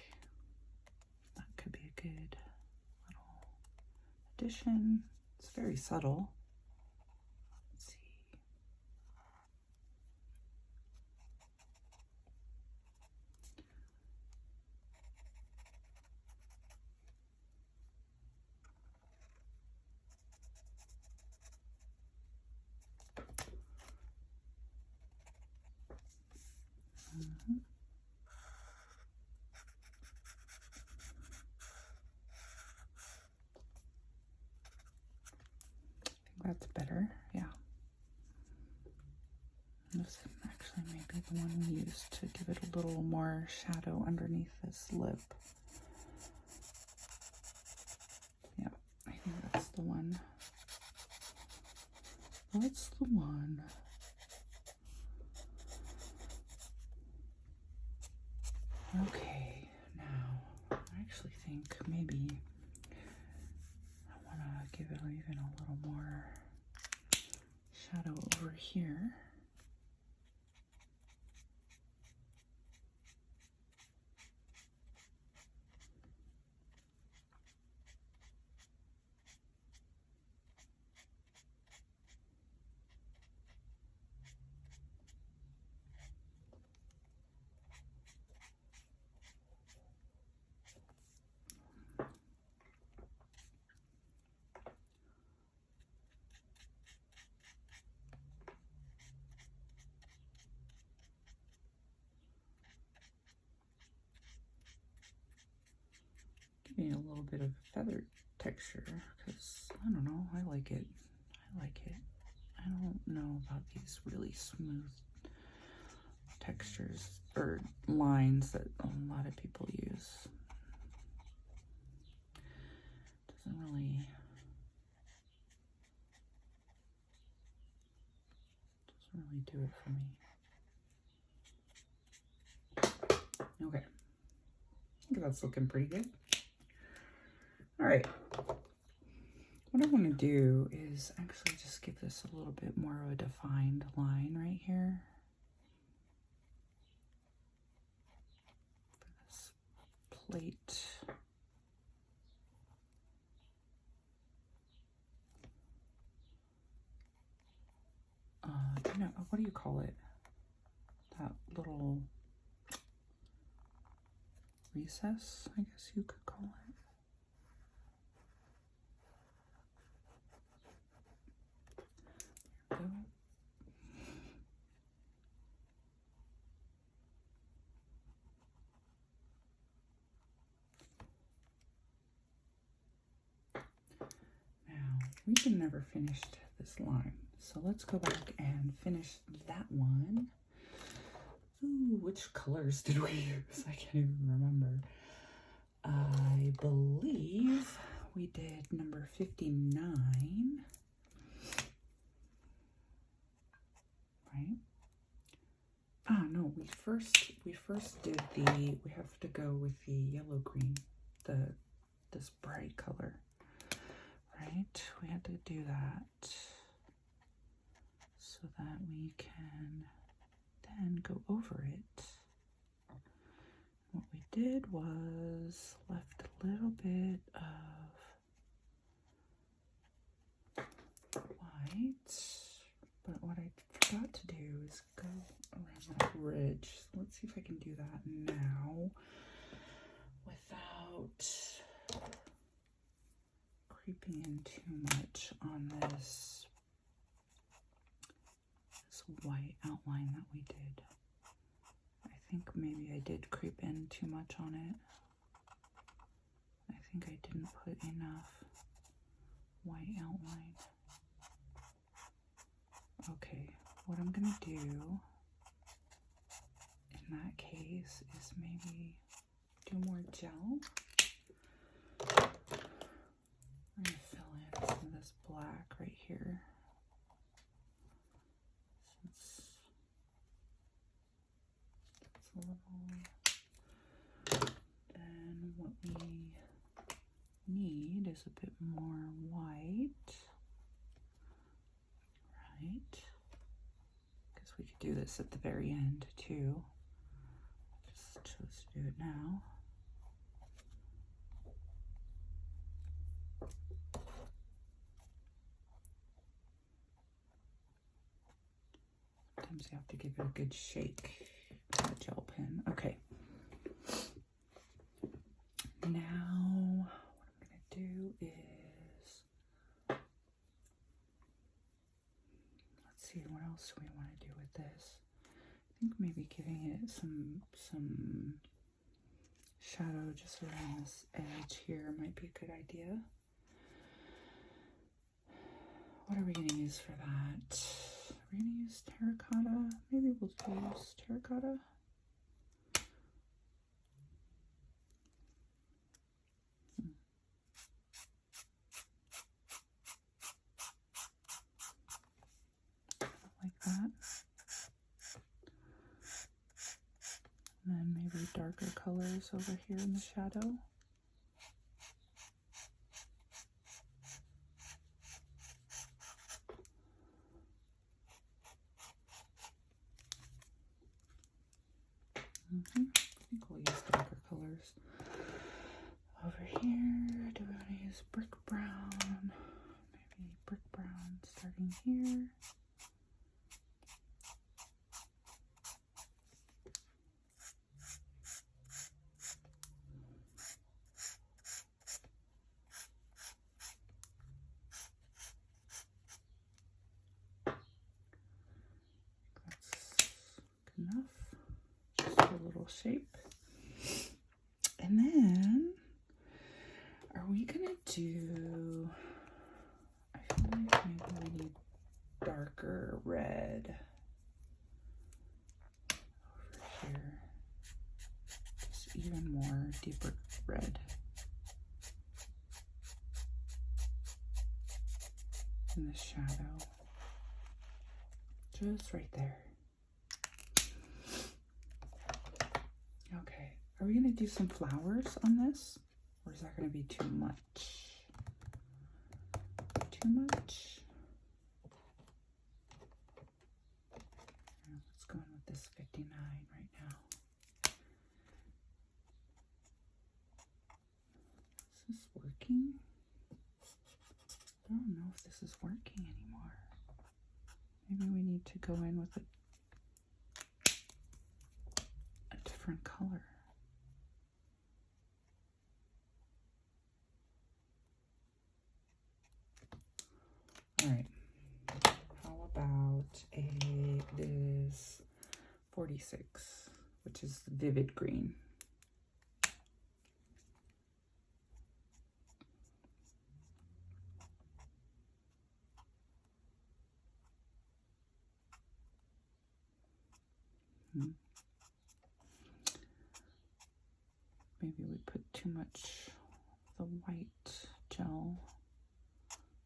Speaker 1: that could be a good little addition. It's very subtle. Let's see. That's better, yeah. This actually may be the one we used to give it a little more shadow underneath this lip. Yeah, I think that's the one. That's the one. Okay, now I actually think maybe I want to give it even a little more shadow over here. maybe a little bit of feather texture, because I don't know, I like it. I like it. I don't know about these really smooth textures or lines that a lot of people use. Doesn't really do it for me. Okay, I think that's looking pretty good. All right, what I want to do is actually just give this a little bit more of a defined line right here. For this plate. You know, what do you call it? That little recess, I guess you could call it. There we go. Now, we can never finish this line, so let's go back and finish that one. Ooh, which colors did we use? I can't even remember. I believe we did number 59. Right? Ah, no, we first did the, we have to go with the yellow green, this bright color. Right? We had to do that so that we can then go over it. What we did was left a little bit of white, but what I forgot to do is go around that ridge. So let's see if I can do that now without creeping in too much on this white outline that we did. I think maybe I did creep in too much on it. I think I didn't put enough white outline. Okay, what I'm gonna do in that case is maybe do more gel. I'm gonna fill in some of this black right here. Since it's a little, then what we need is a bit more white, right? Because we could do this at the very end too. Just chose to do it now. Sometimes you have to give it a good shake with a gel pen. Okay. Now, what I'm going to do is, let's see, what else do we want to do with this? I think maybe giving it some shadow just around this edge here might be a good idea. What are we going to use for that? We're going to use terracotta. Maybe we'll use terracotta. Like that. And then maybe darker colors over here in the shadow. I think we'll use darker colors. Over here, do we want to use brick brown? Maybe brick brown starting here. That's good enough. Just a little shape. And then deeper red. In the shadow. Just right there. Okay, are we gonna do some flowers on this? Or is that gonna be too much? Too much? Let's go in with this 59 right now. Is this working? I don't know if this is working anymore. Maybe we need to go in with a different color. All right. How about this 46, which is vivid green. Maybe we put too much of the white gel.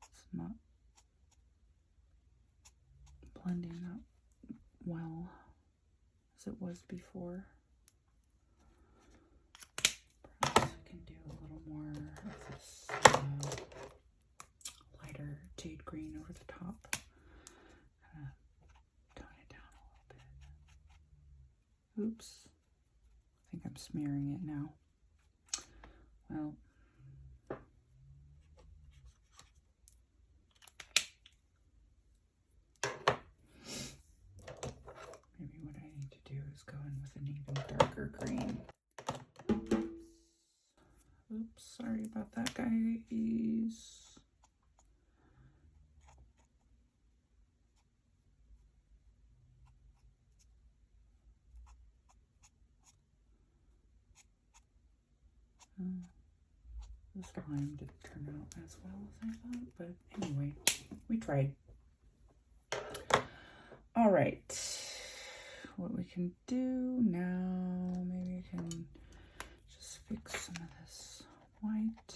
Speaker 1: It's not blending up well as it was before. Perhaps I can do a little more of this lighter jade green over the top. Kind of tone it down a little bit. Oops. I think I'm smearing it now. Well, maybe what I need to do is go in with an even darker green. Oops, sorry about that, guys. This lime didn't turn out as well as I thought, but anyway, we tried. All right, what we can do now, maybe I can just fix some of this white.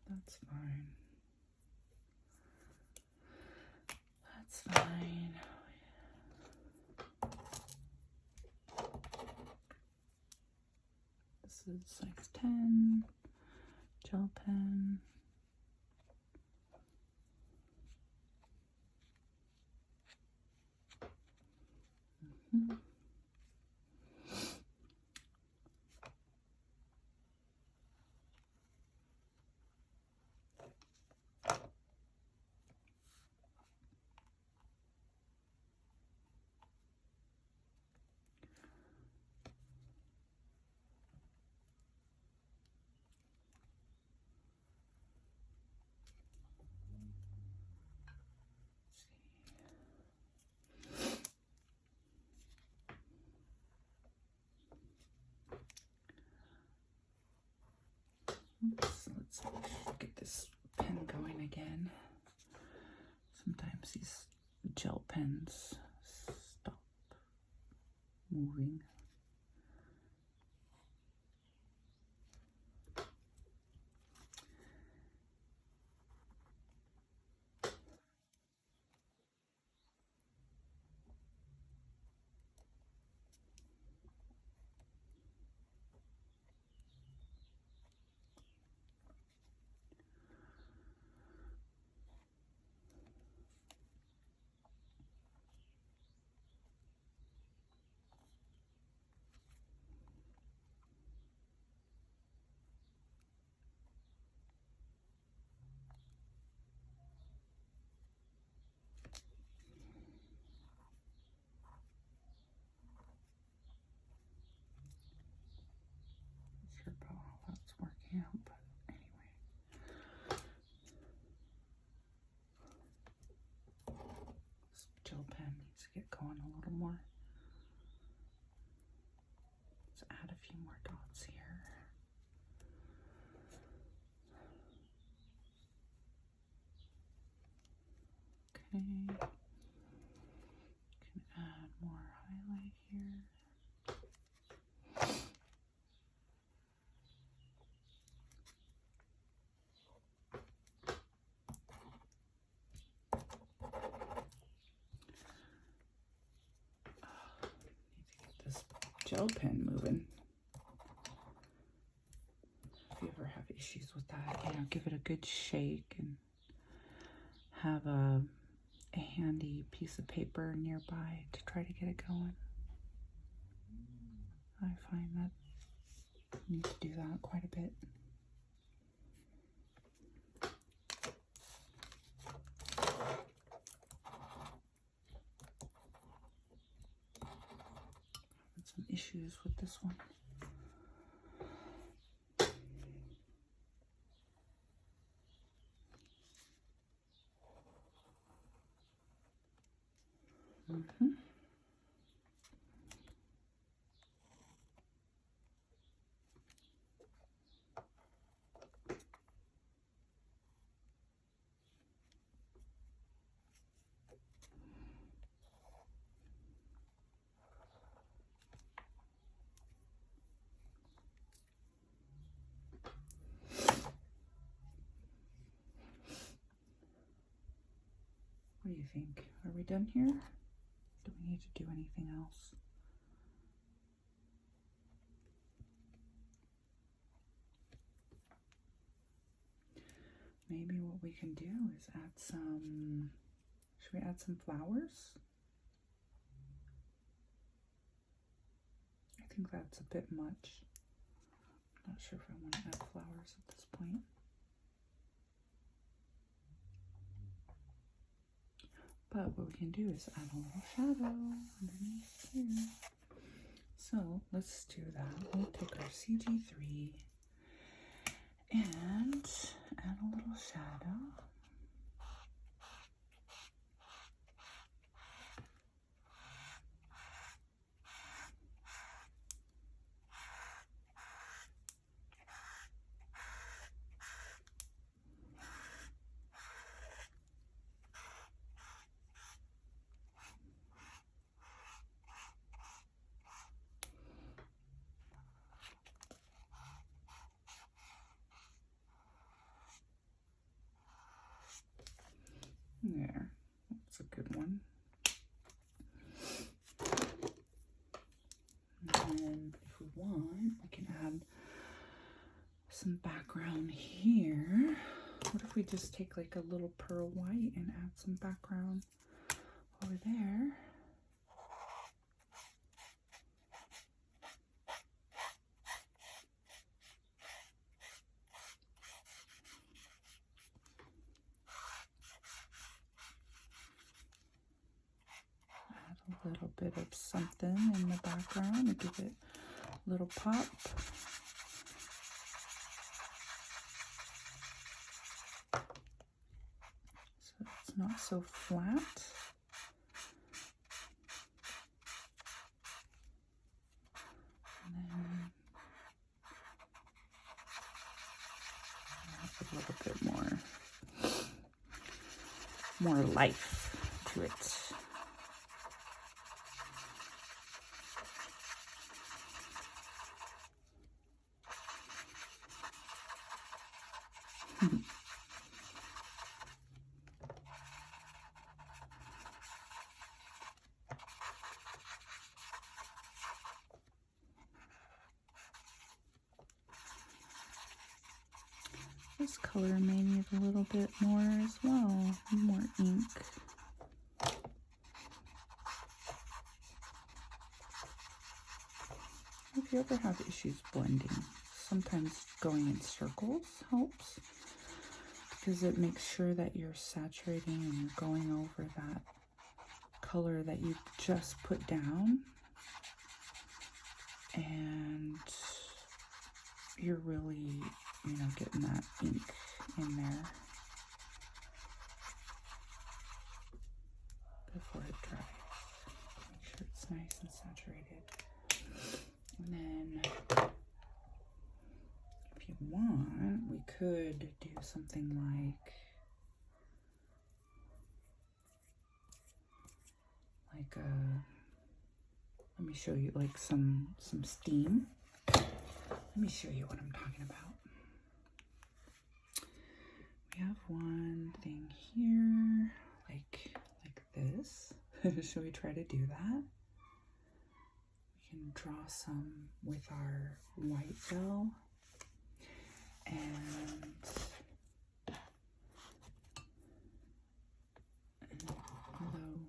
Speaker 1: That's fine. That's fine. This is size 10 gel pen. Oops, let's get this pen going again. Sometimes these gel pens stop moving. Sure about how that's working out, but anyway. This gel pen needs to get going a little more. Let's add a few more dots here. Can add more highlight here. This gel pen moving. If you ever have issues with that, you know, give it a good shake and have a handy piece of paper nearby to try to get it going. I find that I need to do that quite a bit. Having some issues with this one. What do you think? Are we done here? Do we need to do anything else? Maybe what we can do is add some, should we add some flowers? I think that's a bit much. I'm not sure if I want to add flowers at this point. But what we can do is add a little shadow underneath here. So let's do that. We'll take our CG3 and add a little shadow. There, that's a good one. And then if we want, we can add some background here. What if we just take like a little pearl white and add some background over there? A little bit of something in the background to give it a little pop. So it's not so flat. And then add a little bit more life to it. This color may need a little bit more as well, more ink. If you ever have issues blending, sometimes going in circles helps because it makes sure that you're saturating and you're going over that color that you just put down, and you're really, you know, getting that ink in there before it dries. Make sure it's nice and saturated. And then if you want, we could do something like like let me show you like some steam. Let me show you what I'm talking about. We have one thing here, like this. Should we try to do that? We can draw some with our white gel, and although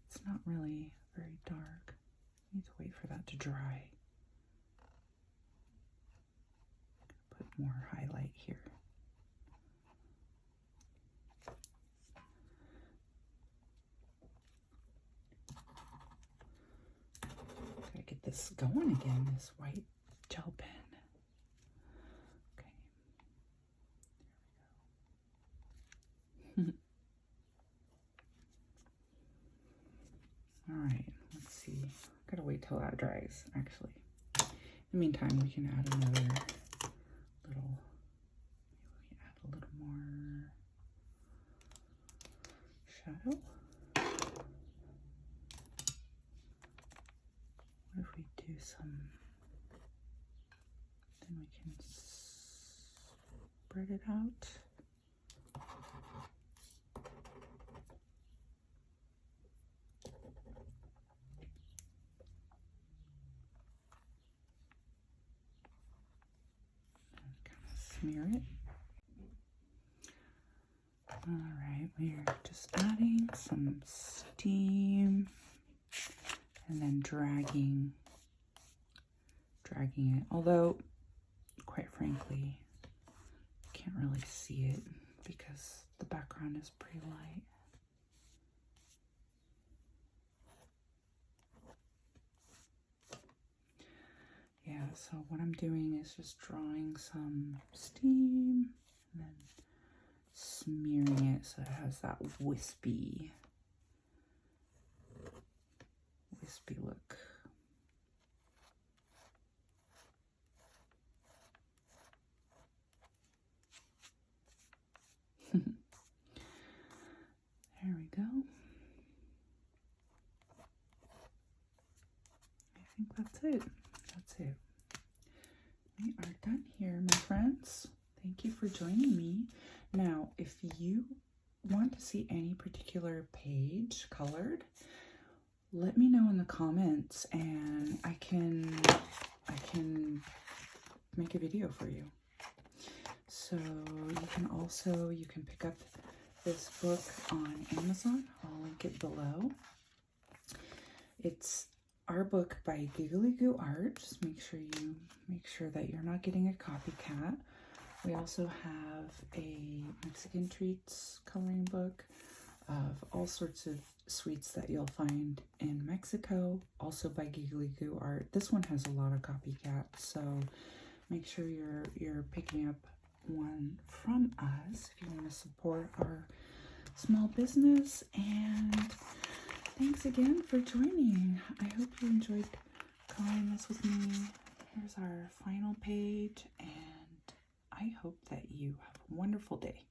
Speaker 1: it's not really very dark, I need to wait for that to dry. Put more highlight here. Gotta get this going again, this white gel pen. Okay. There we go. All right, let's see. Gotta wait till that dries, actually. In the meantime, we can add another little, maybe we can add a little more shadow. What if we do some, then we can spread it out. Smear it. All right, we're just adding some steam and then dragging it. Although, quite frankly, you can't really see it because the background is pretty light. Yeah, so what I'm doing is just drawing some steam and then smearing it so it has that wispy look. There we go. I think that's it. That's it. We are done here, my friends. Thank you for joining me. Now, if you want to see any particular page colored, let me know in the comments and I can make a video for you. So you can pick up this book on Amazon. I'll link it below. It's our book by Giggly Goo Art. Just make sure that you're not getting a copycat. We also have a Mexican treats coloring book of all sorts of sweets that you'll find in Mexico, also by Giggly Goo Art. This one has a lot of copycats, so make sure you're picking up one from us if you want to support our small business. And thanks again for joining. I hope you enjoyed coloring this with me. Here's our final page, and I hope that you have a wonderful day.